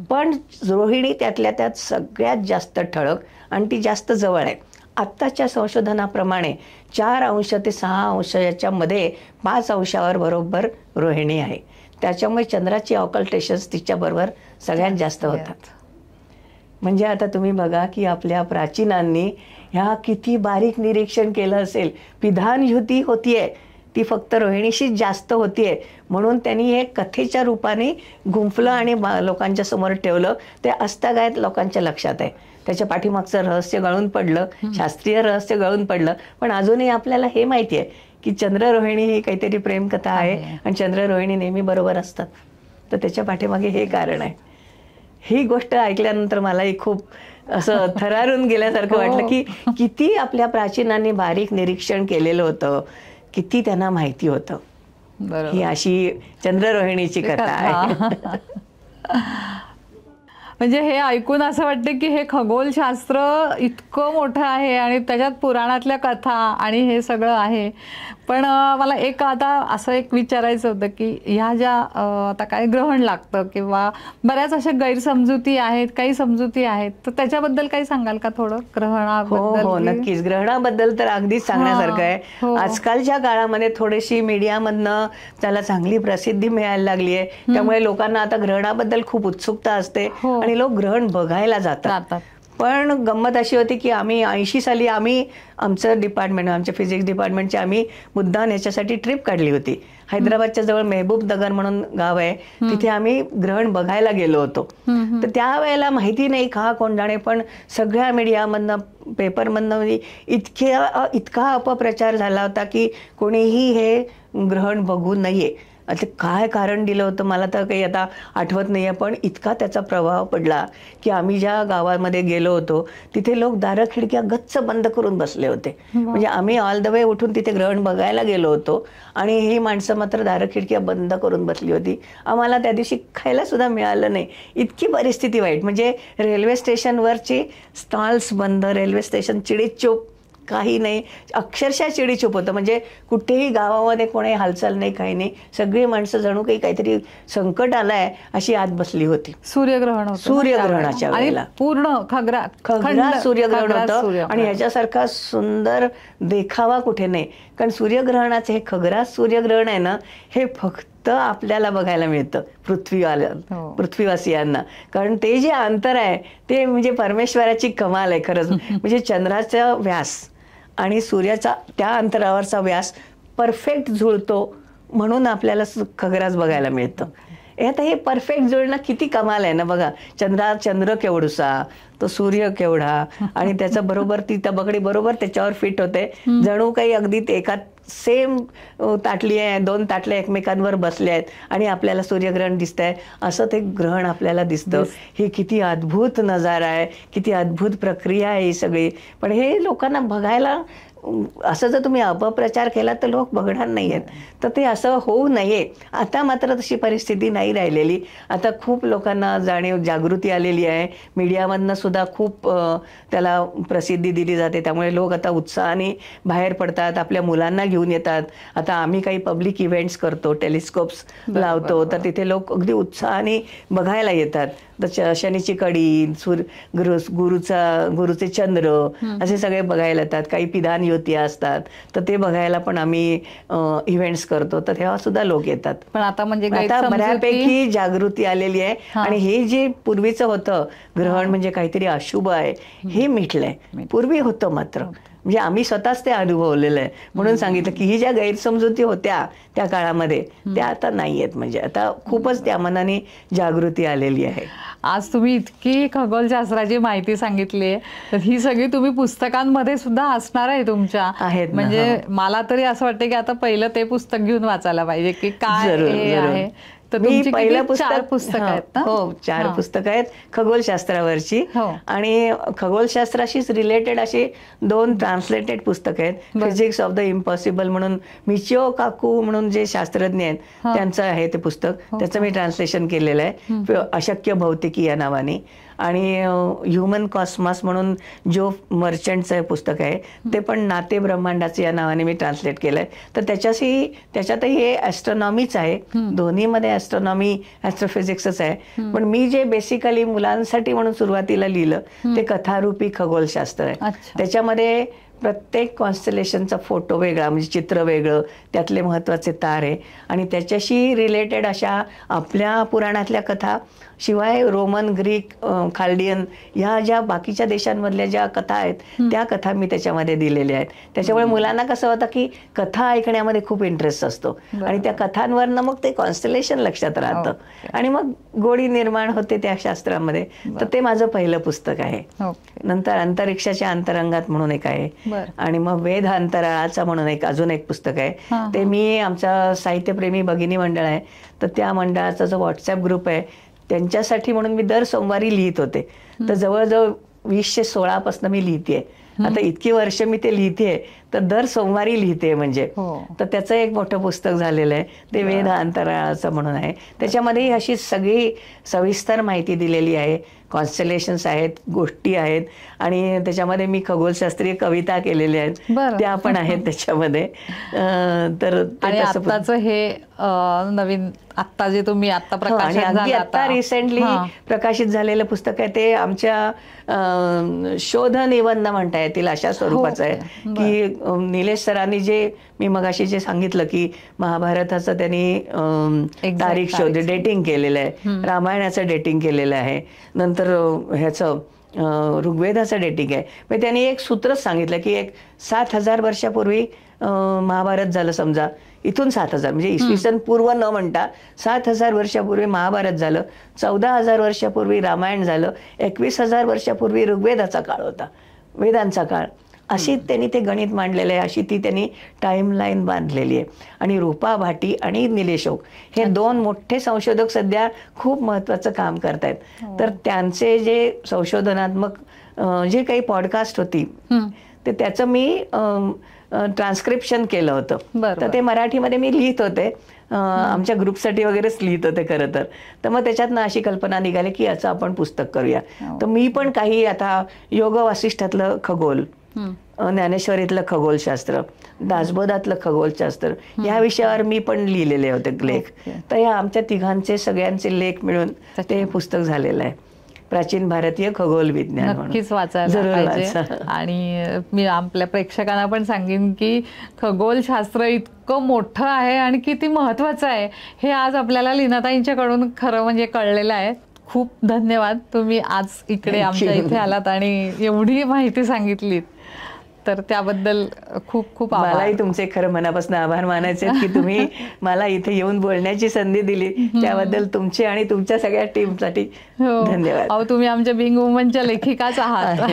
पण रोहिणी त्यातल्या त्यात सगळ्यात जास्त ठळक आणि ती जास्त जवळ आहे. आत्ताच्या संशोधनाप्रमाणे 4 अंश ते 6 अंश याच्यामध्ये 5 अंशावर बरोबर रोहिणी आहे. त्याच्यामुळे चंद्राची ऑकल्टेशन्स तिच्याबरोबर सगळ्यात जास्त होतात. म्हणजे आता तुम्ही बघा की आपल्या प्राचीनांनी ह्या किती बारीक निरीक्षण केलं असेल. पिधान युती होतीये ती फक्त रोहिणीशीच जास्त होतीये, म्हणून त्यांनी हे कथेच्या रूपाने गुंफलं आणि लोकांच्या समोर ठेवलं. ते आजतागायत लोकांच्या लक्षात आहे. त्याच्या पाठीमागचं रहस्य गळून पडलं, शास्त्रीय रहस्य गळून पडलं. पण अजूनही आपल्याला हे माहिती आहे की चंद्र रोहिणी ही काहीतरी प्रेमकथा आहे, आणि चंद्र रोहिणी नेहमी बरोबर असतात. तर त्याच्या पाठीमागे हे कारण आहे. ही गोष्ट ऐकल्यानंतर मलाही खूप असं थरारून गेल्यासारखं वाटलं की किती आपल्या प्राचीनांनी बारीक निरीक्षण केलेलं होतं, किती त्यांना माहिती होतं. ही अशी चंद्ररोहिणीची कथा आहे. म्हणजे हे ऐकून असं वाटतं की हे खगोलशास्त्र इतकं मोठं आहे आणि त्याच्यात पुराणातल्या कथा आणि हे सगळं आहे. पण मला एक आता असं एक विचारायचं होतं की ह्या ज्या आता काय ग्रहण लागतं किंवा बऱ्याच अशा गैरसमजुती आहेत, काही समजुती आहेत, तर त्याच्याबद्दल काही सांगाल का थोडं ग्रहणाबद्दल? हो, नक्कीच. ग्रहणाबद्दल तर अगदीच सांगण्यासारखं आहे. आजकालच्या काळामध्ये थोडीशी मीडियामधनं त्याला चांगली प्रसिद्धी मिळायला लागली आहे. त्यामुळे लोकांना आता ग्रहणाबद्दल खूप उत्सुकता असते आणि लोक ग्रहण बघायला जातात. पण गंमत अशी होती की आम्ही 80 साली आमचं डिपार्टमेंट, आमच्या फिजिक्स डिपार्टमेंटची आम्ही मुद्दाम याच्यासाठी ट्रिप काढली होती. हैदराबादच्या जवळ मेहबूब नगर म्हणून गाव आहे, तिथे आम्ही ग्रहण बघायला गेलो होतो. तर त्यावेळेला माहिती नाही का कोण जाणे, पण सगळ्या मीडियामधनं, पेपरमधनं इतका अपप्रचार झाला होता की कोणीही हे ग्रहण बघू नये. आता काय कारण दिलं होतं मला तर काही आता आठवत नाही आहे, पण इतका त्याचा प्रभाव पडला की आम्ही ज्या गावामध्ये गेलो होतो तिथे लोक दारं खिडक्या गच्च बंद करून बसले होते. म्हणजे आम्ही ऑल द वे उठून तिथे ग्रहण बघायला गेलो होतो आणि ही माणसं मात्र दारं खिडक्या बंद करून बसली होती. आम्हाला त्या दिवशी खायला सुद्धा मिळालं नाही, इतकी परिस्थिती वाईट. म्हणजे रेल्वे स्टेशनवरची स्टॉल्स बंद, रेल्वे स्टेशन चिडीचूप, काही नाही, अक्षरशः चिडीचूप होतं. म्हणजे कुठेही गावामध्ये कोणी हालचाल नाही, काही नाही. सगळी माणसं जणू काही काहीतरी संकट आलंय अशी आत बसली होती. सूर्यग्रहण होतं, सूर्यग्रहणाच्या वेळेला पूर्ण खग्रास सूर्यग्रहण होतं आणि ह्याच्यासारखा सुंदर देखावा कुठे नाही. कारण सूर्यग्रहणाचे हे खग्रास सूर्यग्रहण आहे ना, हे फक्त आपल्याला बघायला मिळतं पृथ्वीवासियांना. कारण ते जे अंतर आहे ते म्हणजे परमेश्वराची कमाल आहे खरंच. म्हणजे चंद्राचा व्यास आणि सूर्याचा त्या अंतरावरचा व्यास परफेक्ट जुळतो म्हणून आपल्याला खग्रास बघायला मिळतं. आता हे परफेक्ट जुळणं किती कमाल आहे ना. बघा, चंद्र केवढूसा, तो सूर्य केवढा आणि त्याचा बरोबर ती तबकडी बरोबर त्याच्यावर फिट होते. जणू काही अगदी एका सेम ताटली आहे, 2 ताटल्या एकमेकांवर बसल्या आहेत आणि आपल्याला सूर्यग्रहण दिसतंय असं ते ग्रहण आपल्याला दिसतं. हे किती अद्भुत नजारा आहे, किती अद्भुत प्रक्रिया आहे ही सगळी. पण हे लोकांना बघायला, असं जर तुम्ही अपप्रचार केला तर लोक बघणार नाही आहेत. तर ते असं होऊ नये. आता मात्र तशी परिस्थिती नाही राहिलेली. आता खूप लोकांना जागृती आलेली आहे. मीडियामधनं सुद्धा खूप त्याला प्रसिद्धी दिली जाते. त्यामुळे लोक आता उत्साहाने बाहेर पडतात, आपल्या मुलांना घेऊन येतात. आता आम्ही काही पब्लिक इव्हेंट्स करतो, टेलिस्कोप्स लावतो, तर तिथे लोक अगदी उत्साहाने बघायला येतात. तर शनीची कडी, गुरुचे चंद्र असे सगळे बघायला येतात. काही पिधान युती असतात तर ते बघायला पण आम्ही इव्हेंट्स करतो, तर तेव्हा सुद्धा लोक येतात. पण आता म्हणजे आता बऱ्यापैकी जागृती आलेली आहे आणि हे जे पूर्वीचं होतं ग्रहण म्हणजे काहीतरी अशुभ आहे हे मिटलंय. पूर्वी होतं मात्र, म्हणजे आम्ही स्वतःच ते अनुभवलेलं आहे म्हणून सांगितलं की ही ज्या गैरसमजुती होत्या त्या काळामध्ये त्या आता नाही आहेत. म्हणजे आता खूपच त्या मनाने जागृती आलेली आहे. आज तुम्ही इतकी खगोलशास्त्राची माहिती सांगितली आहे, तर ही सगळी तुम्ही पुस्तकांमध्ये सुद्धा असणार आहे तुमच्या. आहेत म्हणजे मला तरी असं वाटतं की आता पहिलं ते पुस्तक घेऊन वाचायला पाहिजे की काय आहे. तर तुमची पहिलं 4 पुस्तकं आहेत ना? हो, 4 पुस्तकं आहेत खगोलशास्त्रावरची. आणि खगोलशास्त्राशीच रिलेटेड अशी 2 ट्रान्सलेटेड पुस्तकं आहेत. फिजिक्स ऑफ द इम्पॉसिबल म्हणून मिचिओ काकू म्हणून जे शास्त्रज्ञ आहेत त्यांचं आहे ते पुस्तक. त्याचं मी ट्रान्सलेशन केलेलं आहे, अशक्य भौतिकी या नावाने. आणि ह्युमन कॉस्मॉस म्हणून जो मर्चंटचं पुस्तक आहे ते पण नाते ब्रह्मांडाचे या नावाने मी ट्रान्सलेट केलंय. तर त्याच्यातही हे ॲस्ट्रॉनॉमीच आहे. दोन्हीमध्ये ॲस्ट्रॉनॉमी, ॲस्ट्रोफिजिक्सच आहे. पण मी जे बेसिकली मुलांसाठी म्हणून सुरुवातीला लिहिलं ते कथारूपी खगोलशास्त्र आहे. त्याच्यामध्ये प्रत्येक कॉन्स्टलेशनचा फोटो वेगळा, म्हणजे चित्र वेगळं, त्यातले महत्त्वाचे तारे आणि त्याच्याशी रिलेटेड अशा आपल्या पुराणातल्या कथा शिवाय रोमन, ग्रीक, खाल्डियन ह्या ज्या बाकीच्या देशांमधल्या ज्या कथा आहेत त्या कथा मी त्याच्यामध्ये दिलेल्या आहेत. त्याच्यामुळे मुलांना कसं होतं की कथा ऐकण्यामध्ये खूप इंटरेस्ट असतो आणि त्या कथांवरनं मग ते कॉन्स्टलेशन लक्षात राहतं आणि मग गोडी निर्माण होते त्या शास्त्रामध्ये. तर ते माझं पहिलं पुस्तक आहे. नंतर अंतरिक्षाच्या अंतरंगात म्हणून एक आहे आणि मग वेद अंतराळाचा म्हणून अजून एक पुस्तक आहे. ते मी आमचा साहित्यप्रेमी भगिनी मंडळ आहे तर त्या मंडळाचा जो व्हॉट्सअप ग्रुप आहे त्यांच्यासाठी म्हणून मी दर सोमवारी लिहित होते. तर जवळजवळ 2016 पासून मी लिहितेय. आता इतकी वर्ष मी ते लिहितेय तर दर सोमवारी लिहिते म्हणजे. तर त्याचं एक मोठं पुस्तक झालेलं आहे ते वेद अंतराळाचं म्हणून आहे. त्याच्यामध्ये अशी सगळी सविस्तर माहिती दिलेली आहे. कॉन्स्टलेशन्स आहेत, गोष्टी आहेत आणि त्याच्यामध्ये मी खगोलशास्त्रीय कविता केलेल्या आहेत त्या पण आहेत त्याच्यामध्ये. तर आत्ताचं हे नवीन आत्ता जे तुम्ही आता प्रकाशित झालं आता रिसेंटली प्रकाशित झालेलं पुस्तक आहे ते आमच्या शोध निबंध म्हणता येतील अशा स्वरूपाचं आहे की निलेश सरांनी जे मी मगाशी जे सांगितलं की महाभारताचं त्यांनी तारीख डेटिंग केलेलं आहे, रामायणाचं डेटिंग केलेलं आहे, नंतर ह्याचं ऋग्वेदाचं डेटिंग आहे. मग त्यांनी एक सूत्रच सांगितलं की एक 7,000 वर्षापूर्वी महाभारत झालं समजा, इथून 7,000 म्हणजे इसवी सन पूर्व न म्हणता 7,000 वर्षापूर्वी महाभारत झालं, 14,000 वर्षापूर्वी रामायण झालं, 21,000 वर्षापूर्वी ऋग्वेदाचा काळ होता, वेदांचा काळ. अशी त्यांनी ते गणित मांडलेलं आहे, अशी ती त्यांनी टाईमलाईन बांधलेली आहे. आणि रूपा भाटी आणि निलेश ओक हे दोन मोठे संशोधक सध्या खूप महत्त्वाचं काम करतायत. तर त्यांचे जे संशोधनात्मक जे काही पॉडकास्ट होती ते त्याचं मी ट्रान्स्क्रिप्शन केलं होतं. तर ते मराठीमध्ये मी लिहित होते, आमच्या ग्रुपसाठी वगैरेच लिहित होते खरं तर. तर मग त्याच्यातनं अशी कल्पना निघाली की याचं आपण पुस्तक करूया. तर मी पण काही आता योग वासिष्ठातलं खगोल, ज्ञानेश्वरीतलं खगोलशास्त्र, दासबोधातलं खगोलशास्त्र या विषयावर मी पण लिहिलेले होते लेख. तर या आमच्या तिघांचे सगळ्यांचे लेख मिळून ते पुस्तक झालेलं आहे, प्राचीन भारतीय खगोल विज्ञान. नक्कीच वाचायला पाहिजे. आणि मी आपल्या प्रेक्षकांना पण सांगेन की खगोलशास्त्र इतकं मोठं आहे आणि किती महत्वाचं आहे हे आज आपल्याला लीनाताईंच्याकडून खरं म्हणजे कळलेलं आहे. खूप धन्यवाद, तुम्ही आज इकडे आमच्या इथे आलात आणि एवढी माहिती सांगितलीत तर त्याबद्दल खूप खूप आभार. मलाही तुमचे खरं मनापासून आभार मानायचे की तुम्ही मला इथे येऊन बोलण्याची संधी दिली, त्याबद्दल तुमचे आणि तुमच्या सगळ्या टीमसाठी धन्यवाद. तुम्ही आमच्या बिंग वुमनच्या लेखिकाच आहात.